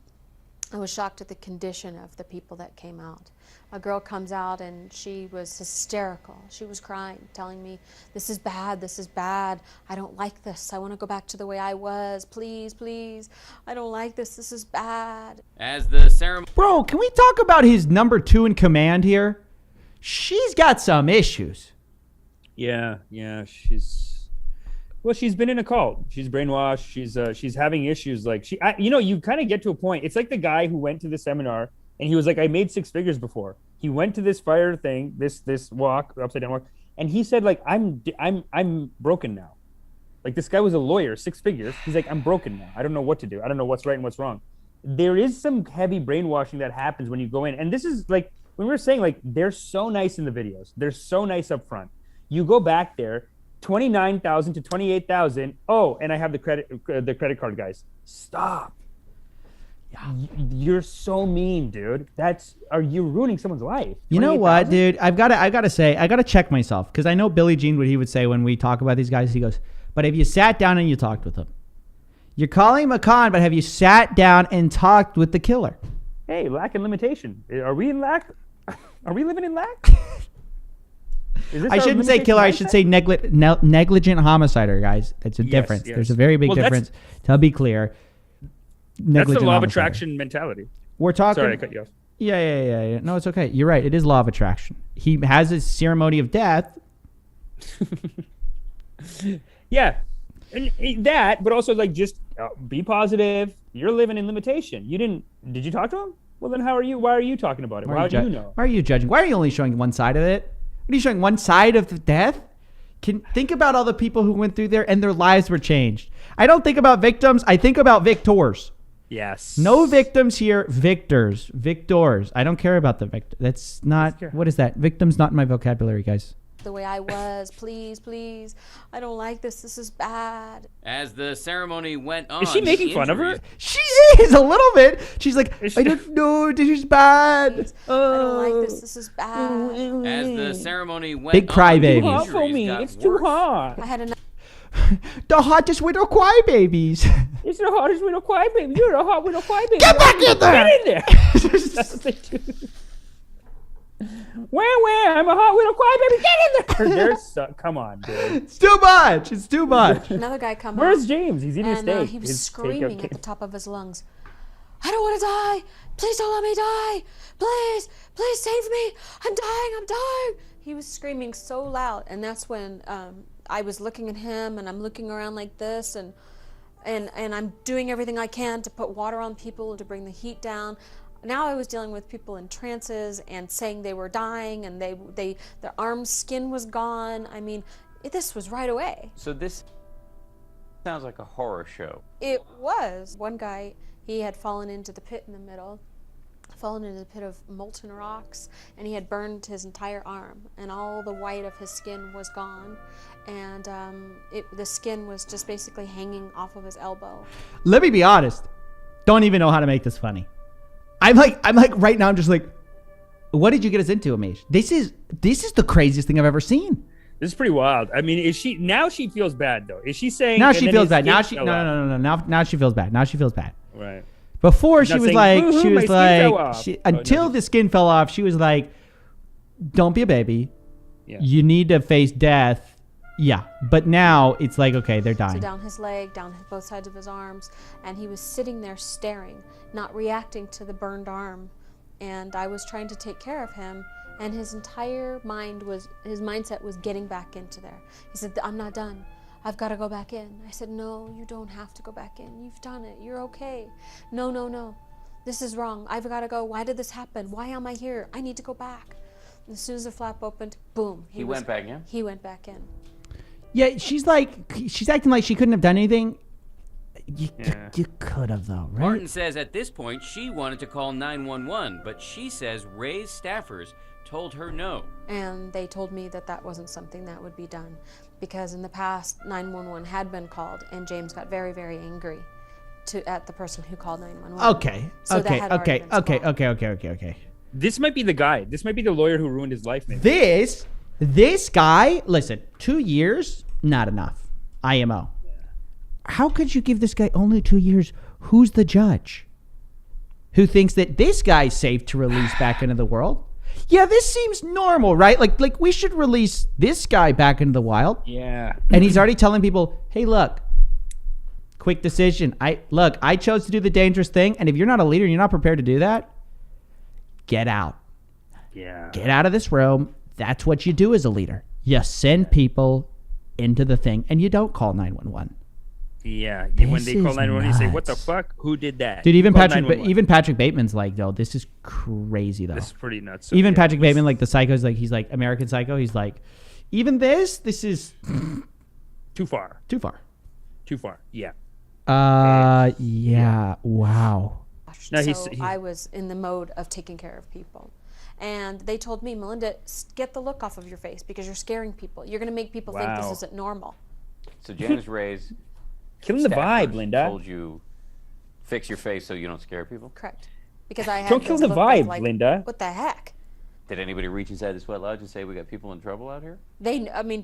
I was shocked at the condition of the people that came out. A girl comes out and she was hysterical. She was crying, telling me, this is bad, I don't like this, I want to go back to the way I was, please, please, I don't like this is bad. As the ceremony... Bro, can we talk about his number 2 in command here? She's got some issues. Yeah, she's been in a cult. She's brainwashed. She's having issues. You kind of get to a point. It's like the guy who went to the seminar And he was like, I made 6 figures before. He went to this fire thing, this walk, upside down walk, and he said, like, I'm broken now. Like, this guy was a lawyer, 6 figures. He's like, I'm broken now. I don't know what to do. I don't know what's right and what's wrong. There is some heavy brainwashing that happens when you go in. And this is like, when we were saying, like, they're so nice in the videos. They're so nice up front. You go back there, 29,000 to 28,000. Oh, and I have the credit card guys. Stop. You're so mean, dude. Are you ruining someone's life? You know what, dude? I gotta check myself, because I know Billie Jean, what he would say when we talk about these guys. He goes, but have you sat down and you talked with them? You're calling him a con, but have you sat down and talked with the killer? Hey, lack and limitation. Are we in lack? Are we living in lack? I shouldn't say killer. I should say negligent homicider, guys. That's a difference. There's a very big difference. To be clear, that's the law of attraction mentality. We're talking. Sorry, I cut you off. Yeah. No, it's okay. You're right. It is law of attraction. He has a ceremony of death. Yeah, and that, but also like just be positive. You're living in limitation. Did you talk to him? Well, then how are you? Why are you talking about it? How do you know? Why are you judging? Why are you only showing one side of it? What are you showing? One side of the death? Think about all the people who went through there and their lives were changed. I don't think about victims. I think about victors. Yes. No victims here. Victors. I don't care about the victor. That's not. What is that? Victims not in my vocabulary, guys. The way I was, please, I don't like this. This is bad. As the ceremony went on, is she making fun of her? She is a little bit. She's like, I don't know, this is bad. I don't like this. This is bad. As the ceremony went big crybabies. Too hot for me. It's too hot. I had the hottest widow crybabies. It's the hottest widow crybaby. You're a hot widow crybaby. Get back in there. Get in there. That's what they do. Where? I'm a hot widow crybaby. Get in there. Come on, dude. It's too much. Another guy come Where's James? He's eating a steak. He was screaming at the top of his lungs. I don't want to die. Please don't let me die. Please save me. I'm dying. He was screaming so loud, and that's when I was looking at him, and I'm looking around like this, and I'm doing everything I can to put water on people to bring the heat down. Now I was dealing with people in trances and saying they were dying, and their arm skin was gone. I mean, this was right away. So this sounds like a horror show. It was. One guy, he had fallen into the pit in the middle, fallen into the pit of molten rocks, and he had burned his entire arm, and all the white of his skin was gone, and the skin was just basically hanging off of his elbow. Let me be honest. Don't even know how to make this funny. I'm like right now. I'm just like, what did you get us into, Amish? This is the craziest thing I've ever seen. This is pretty wild. I mean, now she feels bad though? Is she saying now she feels bad? Now she no. Now she feels bad. Now she feels bad. Right. Before she was like until the skin fell off. She was like, don't be a baby. Yeah. You need to face death. Yeah, but now it's like, okay, they're dying. So down his leg, down both sides of his arms, and he was sitting there staring, not reacting to the burned arm. And I was trying to take care of him, and his entire mindset was getting back into there. He said, I'm not done. I've got to go back in. I said, no, you don't have to go back in. You've done it. You're okay. No. This is wrong. I've got to go. Why did this happen? Why am I here? I need to go back. And as soon as the flap opened, boom. He went back in? He went back in. Yeah, she's acting like she couldn't have done anything. You could have, though, right? Martin says at this point she wanted to call 911, but she says Ray's staffers told her no. And they told me that wasn't something that would be done, because in the past 911 had been called, and James got very, very angry at the person who called 911. Okay. This might be the guy. This might be the lawyer who ruined his life. Maybe. This guy, listen, 2 years, not enough. IMO. How could you give this guy only 2 years? Who's the judge? Who thinks that this guy's safe to release back into the world? Yeah, this seems normal, right? Like we should release this guy back into the wild. Yeah. And he's already telling people, hey, look, quick decision. I chose to do the dangerous thing, and if you're not a leader and you're not prepared to do that, get out. Yeah. Get out of this room. That's what you do as a leader. You send people into the thing, and you don't call 911. Yeah, when they call 911, you say, "What the fuck? Who did that?" Dude, even Patrick Bateman's like, "Yo, this is crazy, though." This is pretty nuts. So, even Patrick Bateman, like the Psycho's, like he's like American Psycho. He's like, even this is too far. Too far. Too far. Yeah. Yeah. Wow. No, I was in the mode of taking care of people. And they told me, Melinda, get the look off of your face because you're scaring people. You're going to make people think this isn't normal. So James Ray's killing the vibe, Linda. Told you fix your face so you don't scare people. Correct. Because I had don't kill the vibe, like, Linda. What the heck? Did anybody reach inside the sweat lodge and say we got people in trouble out here?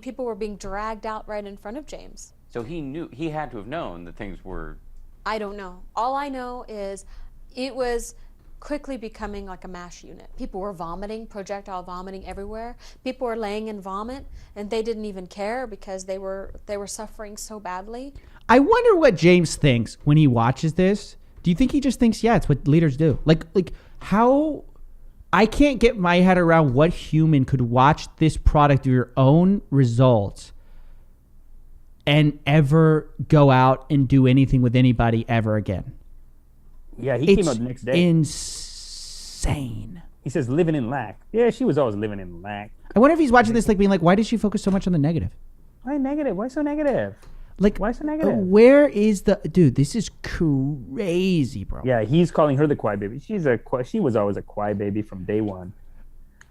People were being dragged out right in front of James. So he had to have known that things were. I don't know. All I know is it was quickly becoming like a MASH unit. People were vomiting, projectile vomiting everywhere. People were laying in vomit, and they didn't even care because they were suffering so badly. I wonder what James thinks when he watches this. Do you think he just thinks, yeah, it's what leaders do? Like how? I can't get my head around what human could watch this product of your own results and ever go out and do anything with anybody ever again. Yeah, he came out the next day. Insane. He says living in lack. Yeah, she was always living in lack. I wonder if he's watching this like being like, why did she focus so much on the negative? Why negative? Why so negative? Like, why so negative? Where is the dude? This is crazy, bro. Yeah, he's calling her the quiet baby. She was always a quiet baby from day one.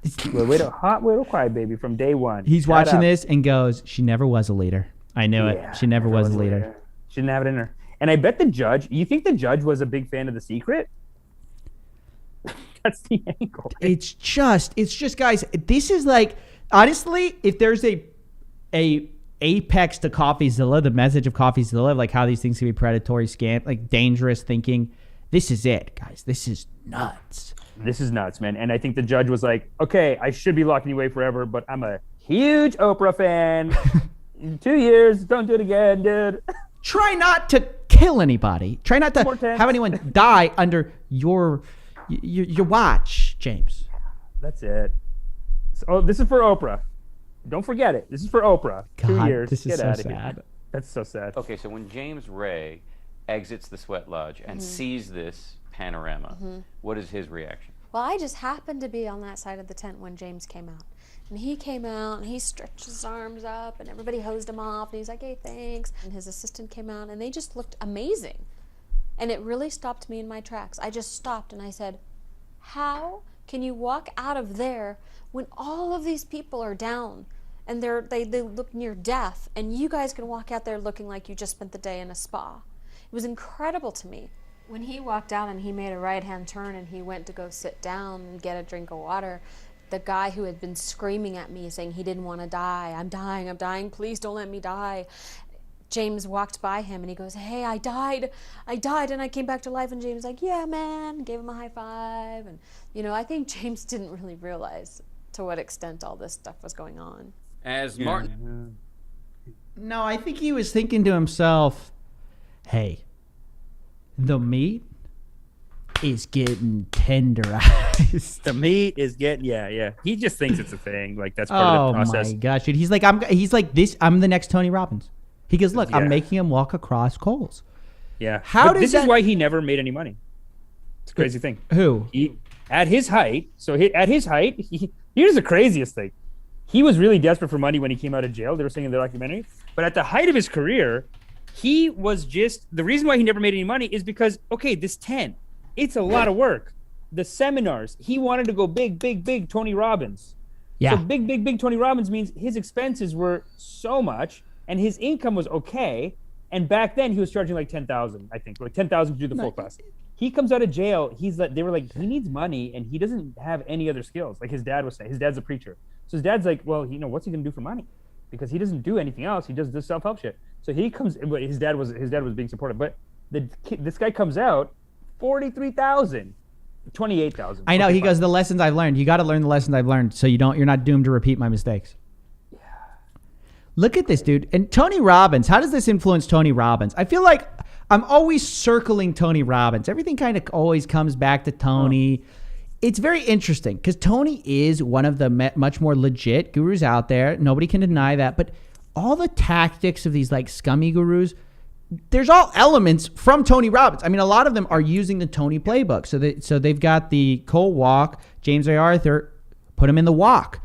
Hot little quiet baby from day one. He's watching this and goes, she never was a leader. I knew it. She never was a leader. She didn't have it in her. And I bet the judge, you think the judge was a big fan of The Secret? That's the angle. It's just guys, this is like, honestly, if there's a apex to Coffeezilla, the message of Coffeezilla, like how these things can be predatory, scam, like dangerous thinking, this is it, guys. This is nuts. This is nuts, man. And I think the judge was like, okay, I should be locking you away forever, but I'm a huge Oprah fan. 2 years, don't do it again, dude. Try not to kill anybody. Try not to have anyone die under your watch, James. That's it. So, this is for Oprah. Don't forget it. This is for Oprah. God, 2 years. This is Get so out of sad. Here. That's so sad. Okay, so when James Ray exits the sweat lodge and sees this panorama, what is his reaction? Well, I just happened to be on that side of the tent when James came out. And he came out and he stretched his arms up and everybody hosed him off and he's like, hey, thanks. And his assistant came out and they just looked amazing. And it really stopped me in my tracks. I just stopped and I said, how can you walk out of there when all of these people are down and they look near death and you guys can walk out there looking like you just spent the day in a spa? It was incredible to me. When he walked out and he made a right-hand turn and he went to go sit down and get a drink of water, the guy who had been screaming at me saying he didn't want to die, I'm dying, please don't let me die. James walked by him and he goes, hey, I died and I came back to life. And James was like, yeah, man, gave him a high five. And, I think James didn't really realize to what extent all this stuff was going on. As Martin. No, I think he was thinking to himself, hey, the meat is getting tenderized. The meat is getting, yeah. He just thinks it's a thing. Like that's part of the process. Oh my gosh, dude. He's like this. I'm the next Tony Robbins. He goes, look, I'm making him walk across coals. Yeah. This is why he never made any money. It's a crazy thing. Who? At his height. Here's the craziest thing. He was really desperate for money when he came out of jail. They were saying in the documentary. But at the height of his career, he was just, the reason why he never made any money is because, okay, this tent, it's a lot of work. The seminars, he wanted to go big Tony Robbins. Yeah. So big Tony Robbins means his expenses were so much and his income was okay. And back then he was charging like $10,000, I think, like $10,000 to do the full class. He comes out of jail. They were like, he needs money and he doesn't have any other skills. Like his dad was saying, his dad's a preacher. So his dad's like, well, what's he going to do for money? Because he doesn't do anything else. He does this self-help shit. So he comes, but his dad was being supportive. But this guy comes out, $43,000, $28,000. I know. He goes, the lessons I've learned. You got to learn the lessons I've learned, so you're not doomed to repeat my mistakes. Yeah. Look at this, dude. And Tony Robbins. How does this influence Tony Robbins? I feel like I'm always circling Tony Robbins. Everything kind of always comes back to Tony. It's very interesting because Tony is one of the much more legit gurus out there. Nobody can deny that. But all the tactics of these like scummy gurus, there's all elements from Tony Robbins. I mean, a lot of them are using the Tony playbook. So they've got the cold walk. James A. Arthur put him in the walk.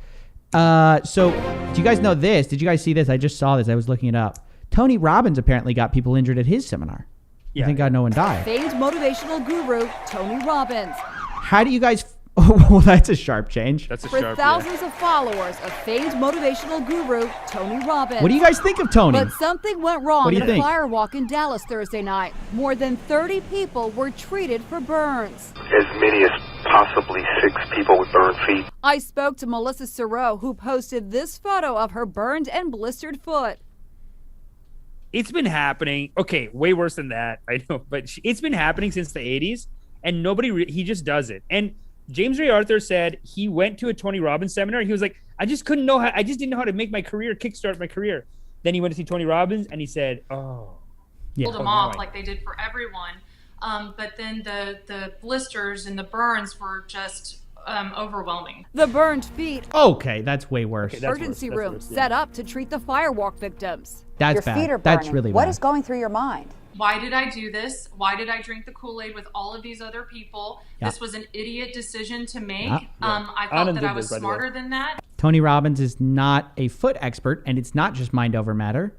So do you guys know this? Did you guys see this? I just saw this. I was looking it up. Tony Robbins apparently got people injured at his seminar. Yeah. Thank God no one died. Famed motivational guru Tony Robbins. How do you guys... Oh, well, that's a sharp change. That's a For sharp, thousands of followers of famed motivational guru Tony Robbins. What do you guys think of Tony? But something went wrong at a firewalk in Dallas Thursday night. More than 30 people were treated for burns. As many as possibly 6 people with burned feet. I spoke to Melissa Sereau, who posted this photo of her burned and blistered foot. It's been happening. Okay, way worse than that. I know, but it's been happening since the 80s, and he just does it. And James Ray Arthur said he went to a Tony Robbins seminar. He was like, I just didn't know how to make my career, kickstart my career. Then he went to see Tony Robbins, and he said, oh. Yeah. Pulled them off like they did for everyone. But then the blisters and the burns were just overwhelming. The burned feet. Okay, that's way worse. Okay, emergency room set up to treat the firewalk victims. That's your bad. Feet are burning. That's really bad. What is going through your mind? Why did I do this? Why did I drink the Kool-Aid with all of these other people? Yeah. This was an idiot decision to make. Yeah. I felt that I was smarter than that. Tony Robbins is not a foot expert, and it's not just mind over matter.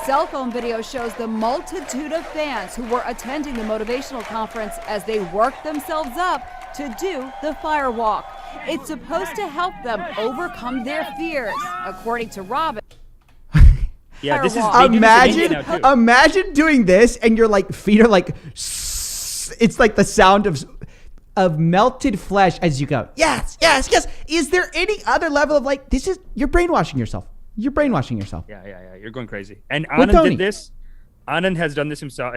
Cell phone video shows the multitude of fans who were attending the motivational conference as they worked themselves up to do the firewalk. It's supposed to help them overcome their fears, according to Robbins. Yeah, this is imagine doing this and your like feet are like it's like the sound of melted flesh as you go. Yes. Is there any other level of like this is you're brainwashing yourself. You're brainwashing yourself. Yeah. You're going crazy. And Anand did this. Anand has done this himself.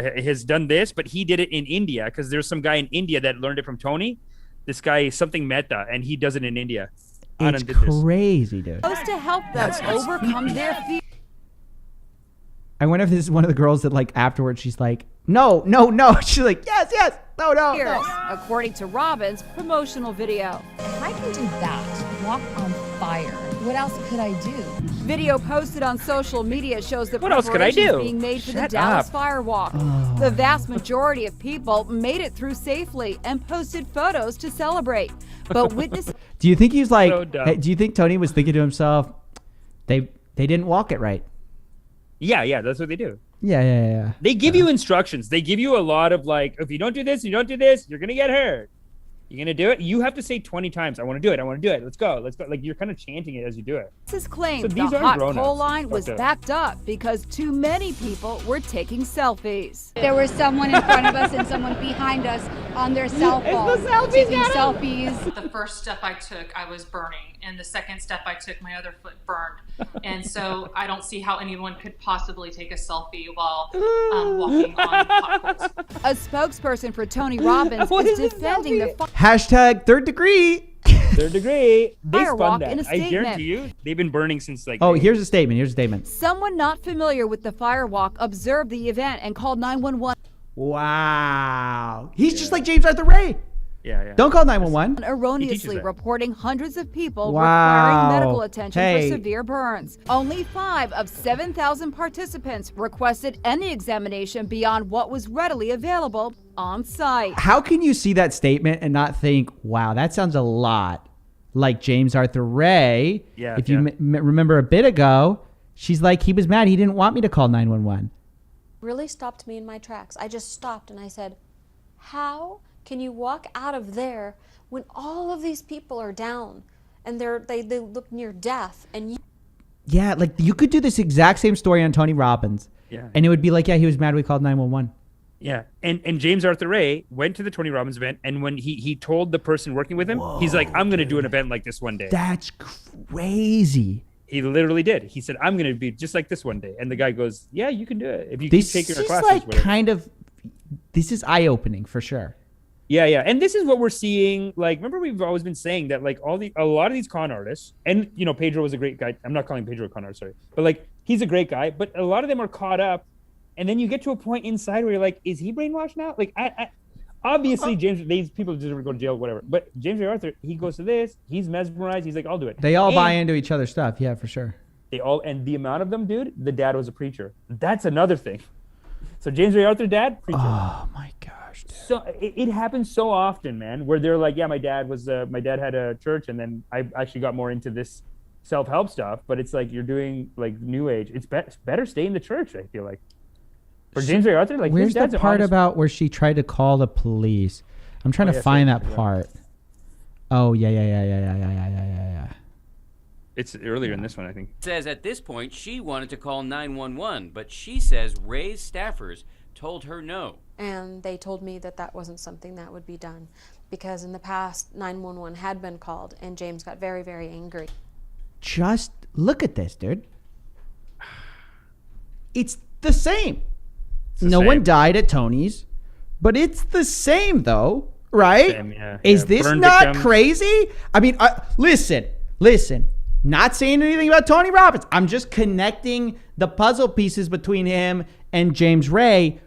But he did it in India because there's some guy in India that learned it from Tony. This guy is something Mehta, and he does it in India. It's Anand did this. Crazy, dude. Supposed to help them overcome their fears. I wonder if this is one of the girls that like afterwards she's like, no. She's like, yes, no. According to Robbins' promotional video. If I can do that, walk on fire, what else could I do? Video posted on social media shows the what else could I do? Being made for the Dallas Firewalk. Oh. The vast majority of people made it through safely and posted photos to celebrate. But witnesses. Do you think he's like? So hey, do you think Tony was thinking to himself, they didn't walk it right? Yeah, that's what they do. Yeah. They give you instructions. They give you a lot of like, if you don't do this, you're gonna get hurt. You're gonna do it. You have to say 20 times, I want to do it. Let's go. Like you're kind of chanting it as you do it. This claim So the these aren't hot grown-ups. coal line was Fucked up. backed up because too many people were taking selfies. There was someone in front of us and someone behind us on their cell phone taking selfies. The first step I took, I was burning. And the second step I took, my other foot burned. And so I don't see how anyone could possibly take a selfie while walking on hot coals. A spokesperson for Tony Robbins is defending the Hashtag third degree. Third degree. They Firewalk spun in a that. I statement. guarantee you, they've been burning since like. Oh, here's a statement. Someone not familiar with the firewalk observed the event and called 911. Wow. He's just like James Arthur Ray. Yeah. Don't call 911. Erroneously reporting hundreds of people Wow. requiring medical attention Hey. for severe burns. Only 5 of 7,000 participants requested any examination beyond what was readily available on site. How can you see that statement and not think, wow, that sounds a lot like James Arthur Ray? Yeah, If you yeah. remember a bit ago, she's like, he was mad. He didn't want me to call 911. Really stopped me in my tracks. I just stopped and I said, how can you walk out of there when all of these people are down and they look near death and you... Yeah, like you could do this exact same story on Tony Robbins. Yeah. And it would be like, yeah, he was mad we called 911. Yeah, and James Arthur Ray went to the Tony Robbins event, and when he told the person working with him, he's like, I'm going to do an event like this one day. That's crazy. He literally did. He said, I'm going to be just like this one day. And the guy goes, yeah, you can do it. If you This keep taking is our classes. like this is eye-opening for sure. Yeah. And this is what we're seeing. Like, remember we've always been saying that like a lot of these con artists, and you know, Pedro was a great guy. I'm not calling Pedro a con artist, sorry. But like, he's a great guy, but a lot of them are caught up. And then you get to a point inside where you're like, is he brainwashed now? Like, I obviously these people deserve to go to jail, whatever. But James A. Arthur, he goes to this, he's mesmerized. He's like, I'll do it. They all buy into each other's stuff. Yeah, for sure. They all, and the amount of them, dude, the dad was a preacher. That's another thing. So James Ray Arthur, dad, preacher. Oh my gosh. Dude. So it happens so often, man, where they're like, yeah, my dad had a church, and then I actually got more into this self-help stuff. But it's like you're doing like new age. It's better stay in the church. I feel like for James Ray Arthur, like where's his dad's the part about where she tried to call the police? I'm trying to find that part. Oh yeah. It's earlier in this one, I think. Says at this point she wanted to call 911, but she says Ray's staffers told her no. And they told me that that wasn't something that would be done because in the past 911 had been called and James got very, very angry. Just look at this, dude. It's the same. No one died at Tony's, but it's the same though, right? Same, yeah. Is this Burn not victims. crazy? I mean, listen. Not saying anything about Tony Robbins. I'm just connecting the puzzle pieces between him and James Ray.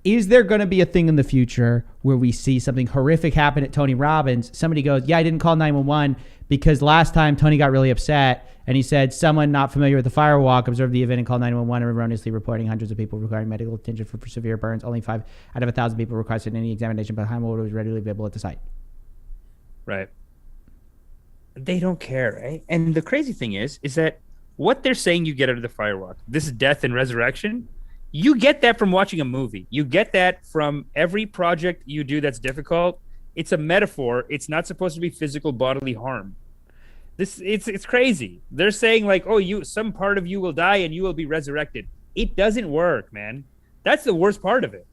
Is there going to be a thing in the future where we see something horrific happen at Tony Robbins? Somebody goes, yeah, I didn't call 911 because last time Tony got really upset and he said someone not familiar with the firewalk observed the event and called 911 and erroneously reporting hundreds of people requiring medical attention for severe burns. Only 5 out of 1,000 people requested any examination, but Heimwald was readily available at the site. Right. They don't care, right? And the crazy thing is that what they're saying you get out of the firewalk, this death and resurrection, you get that from watching a movie. You get that from every project you do that's difficult. It's a metaphor. It's not supposed to be physical bodily harm. It's crazy. They're saying like, oh, some part of you will die and you will be resurrected. It doesn't work, man. That's the worst part of it.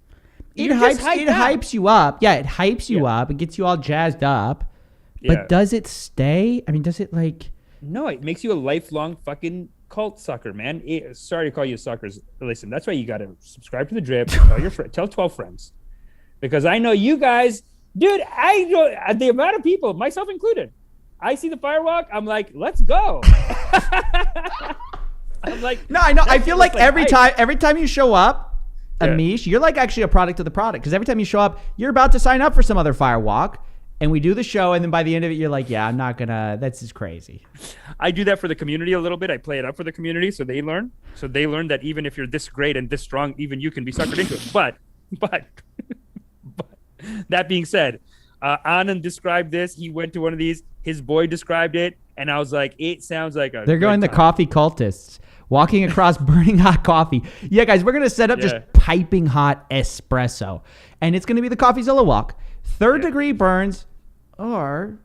It hypes you up. Yeah, it hypes you up. It gets you all jazzed up. But does it stay? I mean, does it like... No, it makes you a lifelong fucking cult sucker, man. Sorry to call you suckers. Listen, that's why you got to subscribe to The Drip. Tell 12 friends. Because I know you guys... Dude, I know the amount of people, myself included. I see the firewalk. I'm like, let's go. I'm like... No, I know. I feel like every time you show up, Amish, you're like actually a product of the product. Because every time you show up, you're about to sign up for some other firewalk. And we do the show, and then by the end of it, you're like, yeah, I'm not gonna, that's just crazy. I do that for the community a little bit. I play it up for the community so they learn. So they learn that even if you're this great and this strong, even you can be suckered into it. But that being said, Anand described this. He went to one of these. His boy described it. And I was like, it sounds like a They're going the coffee cultists. Walking across burning hot coffee. Yeah, guys, we're going to set up just piping hot espresso. And it's going to be the Coffeezilla walk. Third degree burns, or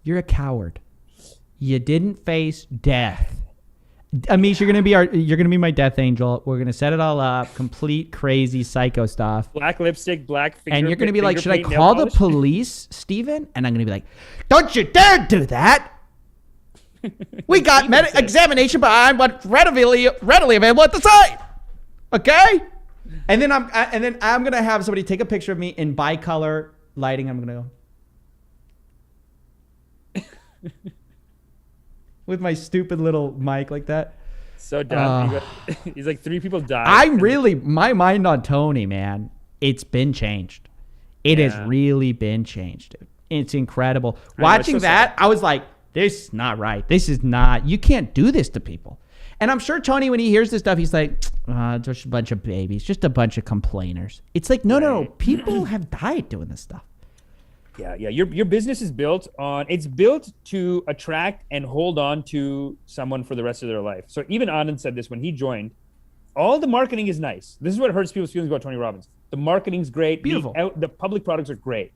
you're a coward. You didn't face death. Amish, you're gonna be my death angel. We're gonna set it all up, complete crazy psycho stuff. Black lipstick, black finger. And you're gonna be like, should I call the police, Steven? And I'm gonna be like, don't you dare do that. We got examination, but I'm readily available at the site. Okay. And then I'm gonna have somebody take a picture of me in bicolor lighting. I'm gonna go with my stupid little mic like that. So dumb. He's like 3 people died. My mind on Tony, man. It's been changed. It has really been changed, dude. It's incredible. Watching that, I was like, this is not right. This is not. You can't do this to people. And I'm sure Tony, when he hears this stuff, he's like, just a bunch of babies, just a bunch of complainers. It's like, no. People have died doing this stuff. Yeah. Your business is built to attract and hold on to someone for the rest of their life. So even Anand said this when he joined. All the marketing is nice. This is what hurts people's feelings about Tony Robbins. The marketing's great. Beautiful. The public products are great.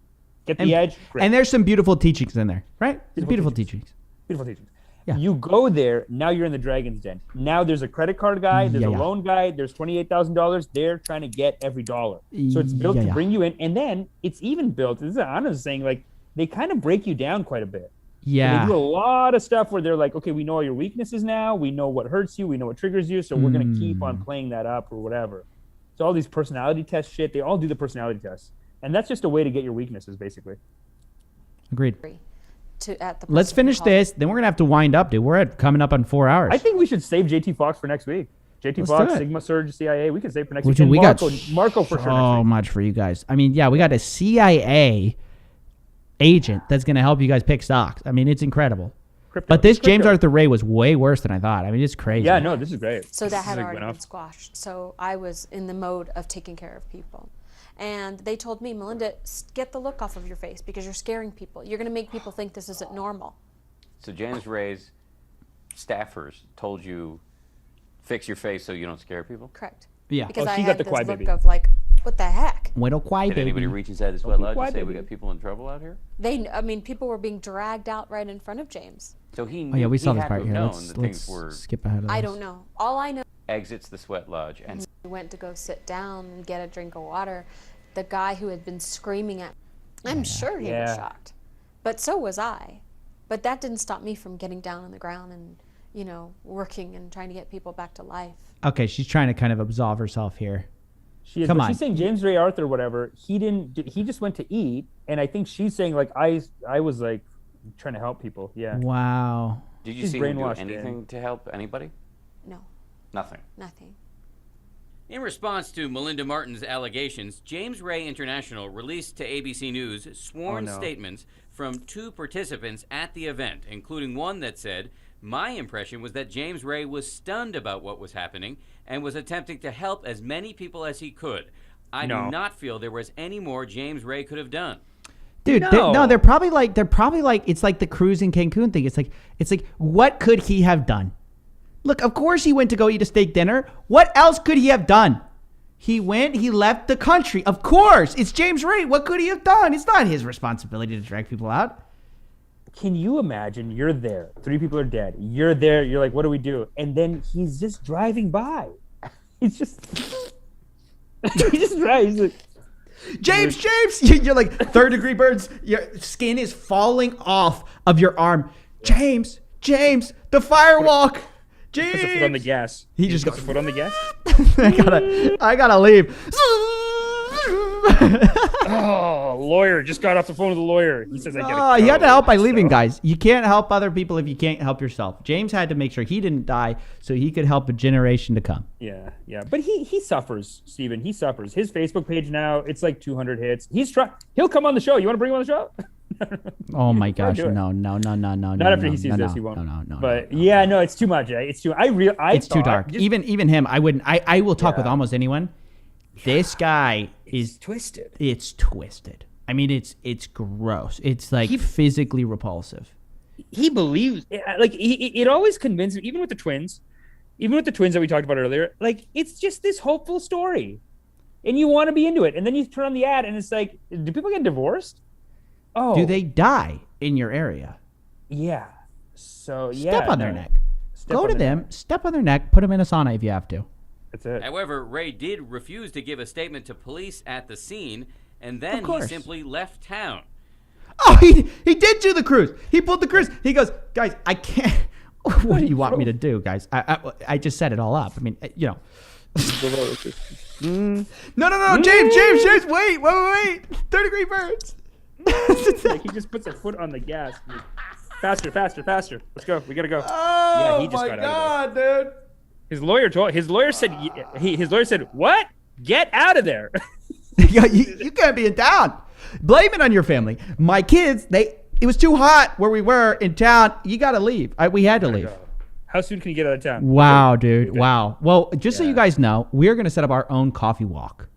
Get the edge. Great. And there's some beautiful teachings in there, right? There's beautiful teachings. Beautiful teachings. Yeah. You go there, now you're in the dragon's den. Now there's a credit card guy, there's a loan guy, there's $28,000. They're trying to get every dollar. So it's built to bring you in. And then it's even built, this is Anna saying, like, they kind of break you down quite a bit. Yeah. So they do a lot of stuff where they're like, okay, we know all your weaknesses now. We know what hurts you. We know what triggers you. So we're going to keep on playing that up or whatever. So all these personality test shit, they all do the personality tests. And that's just a way to get your weaknesses, basically. Agreed. Let's finish this. Then we're going to have to wind up, dude. We're coming up on 4 hours. I think we should save JT Fox for next week. JT Fox, Sigma Surge, CIA. We can save for next week. We got Marco for sure. So much for you guys. I mean, yeah, we got a CIA agent that's going to help you guys pick stocks. I mean, it's incredible. But this James Arthur Ray was way worse than I thought. I mean, it's crazy. Yeah, no, this is great. So that had This already went been off. squashed. So I was in the mode of taking care of people. And they told me, Melinda, get the look off of your face because you're scaring people. You're going to make people think this isn't normal. So James Ray's staffers told you, fix your face so you don't scare people? Correct. Yeah. Because Oh, I she had got the this quiet look baby. of like, what the heck? Little quiet Did baby. anybody reach inside his sweat lodge and quiet, say we baby. got people in trouble out here? I mean, people were being dragged out right in front of James. So he knew, Oh yeah, we saw he this had part to here. have known Let's, that things were skip ahead of this. I don't know. All I know, exits the sweat lodge and we went to go sit down and get a drink of water. The guy who had been screaming at me, I'm sure he was shocked. But so was I. But that didn't stop me from getting down on the ground and, you know, working and trying to get people back to life. Okay, she's trying to kind of absolve herself here. She is, Come but on. she's saying James Ray Arthur, whatever. He just went to eat, and I think she's saying like I was like trying to help people. Yeah. Wow. did you She's see him do brainwashed anything to help anybody? No, Nothing. nothing. In response to Melinda Martin's allegations, James Ray International released to ABC News sworn statements from 2 participants at the event, including one that said, "My impression was that James Ray was stunned about what was happening and was attempting to help as many people as he could. I do not feel there was any more James Ray could have done." Dude, they're probably like it's like the cruise in Cancun thing. It's like what could he have done? Look, of course he went to go eat a steak dinner. What else could he have done? He left the country. Of course, it's James Ray. What could he have done? It's not his responsibility to drag people out. Can you imagine? You're there. 3 people are dead. You're there. You're like, what do we do? And then he's just driving by. He's just he just drives. He's like, James, you're like 3rd-degree burns. Your skin is falling off of your arm. James, the firewalk. James. Puts a foot on the gas. He just puts a foot on the gas. I gotta leave. Oh, lawyer just got off the phone with the lawyer. He says I gotta go. You had to help by leaving, guys. You can't help other people if you can't help yourself. James had to make sure he didn't die so he could help a generation to come. Yeah. But he suffers, Steven. He suffers. His Facebook page now, it's like 200 hits. He'll come on the show. You want to bring him on the show? Oh my gosh, do it. no. Not after he sees this, he won't. No. But no, it's too much. It's too. It's too dark. Even him, I wouldn't. I will talk with almost anyone. This guy is twisted. It's twisted. I mean, it's gross. It's like physically repulsive. He believes, like it always convinces me. Even with the twins that we talked about earlier, like it's just this hopeful story, and you want to be into it, and then you turn on the ad, and it's like, do people get divorced? Oh, Do they die in your area? Yeah. So Step on their neck. Go to them, step on their neck, put them in a sauna if you have to. That's it. However, Ray did refuse to give a statement to police at the scene, and then he simply left town. Oh, he did do the cruise. He pulled the cruise. He goes, guys, I can't. What do you want me to do, guys? I just set it all up. I mean, you know. No, James, wait. 3rd-degree burns. Like he just puts a foot on the gas. Faster. Let's go. We gotta go. Oh, he just my got God, out of there. dude. His lawyer said, "What? Get out of there." you can't be in town. Blame it on your family. My kids, it was too hot where we were in town. You got to leave. We had to leave. How soon can you get out of town? Wow, dude. Wow. Well, just so you guys know, we're going to set up our own coffee walk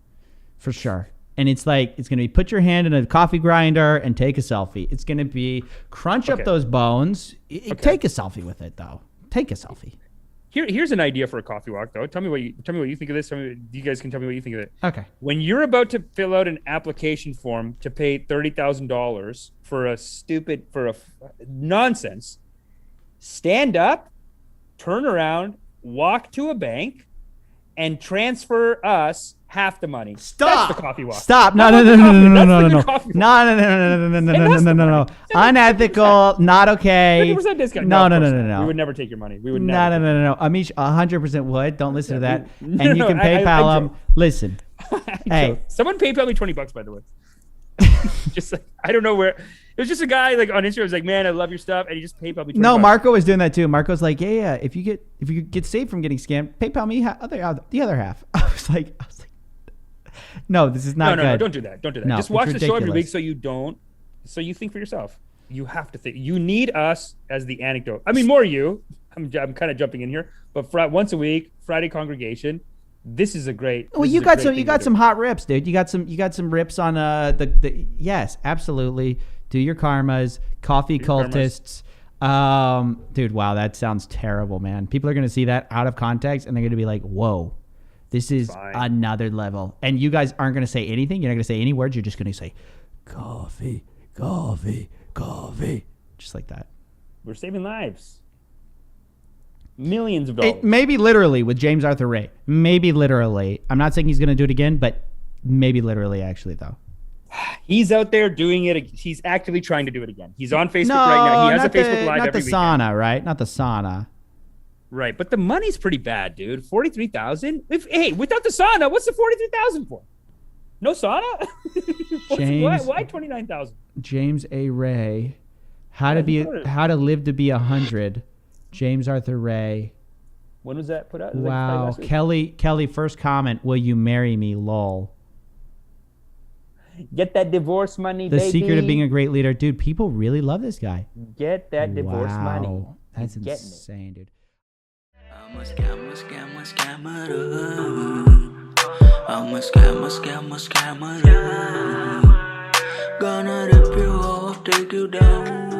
for sure. And it's going to be put your hand in a coffee grinder and take a selfie. It's going to be crunch up those bones. Take a selfie with it, though. Take a selfie. Here's an idea for a coffee walk, though. Tell me what you think of this. You guys can tell me what you think of it. Okay. When you're about to fill out an application form to pay $30,000 for nonsense, stand up, turn around, walk to a bank, and transfer us half the money. Stop. That's the coffee walk. Stop. No. Unethical. Not okay. 50% discount. No. We would never take your money. We would never. No. Amish 100% would. Don't listen to that. And you can PayPal them. Listen. Hey. Someone PayPal me $20, by the way. Just like, I don't know where. It was just a guy like on Instagram was like, "Man, I love your stuff," and he just PayPal me $20. No, Marco was doing that too. Marco's like, yeah. If you get saved from getting scammed, PayPal me the other half. I was like, no, this is not good. No, don't do that. No, just watch the show every week ridiculous. so you think for yourself. You have to think. You need us as the anecdote. I mean, more you. I'm kind of jumping in here, but once a week, Friday congregation. This is a great. Well, you got some hot rips, dude. You got some rips on the yes, absolutely. Do your karmas, coffee cultists. Dude, wow, that sounds terrible, man. People are gonna see that out of context and they're gonna be like, whoa, this is another level. And you guys aren't gonna say anything. You're not gonna say any words. You're just gonna say coffee, coffee, coffee, just like that. We're saving lives. Millions of dollars. Maybe literally with James Arthur Ray. Maybe literally. I'm not saying he's going to do it again, but maybe literally actually though. He's out there doing it. He's actively trying to do it again. He's on Facebook right now. He has a Facebook Live every weekend. Not the sauna, right? Not the sauna. Right, but the money's pretty bad, dude. $43,000. Hey, without the sauna, what's the $43,000 for? No sauna? Why $29,000? James A. Ray, how to live to be 100. James Arthur Ray. When was that put out? Wow. Kelly, first comment, will you marry me, lol. Get that divorce money, the baby. secret of being a great leader. Dude, people really love this guy. Get that divorce money. That's insane, dude. I'm a scammer. Gonna rip you off, take you down.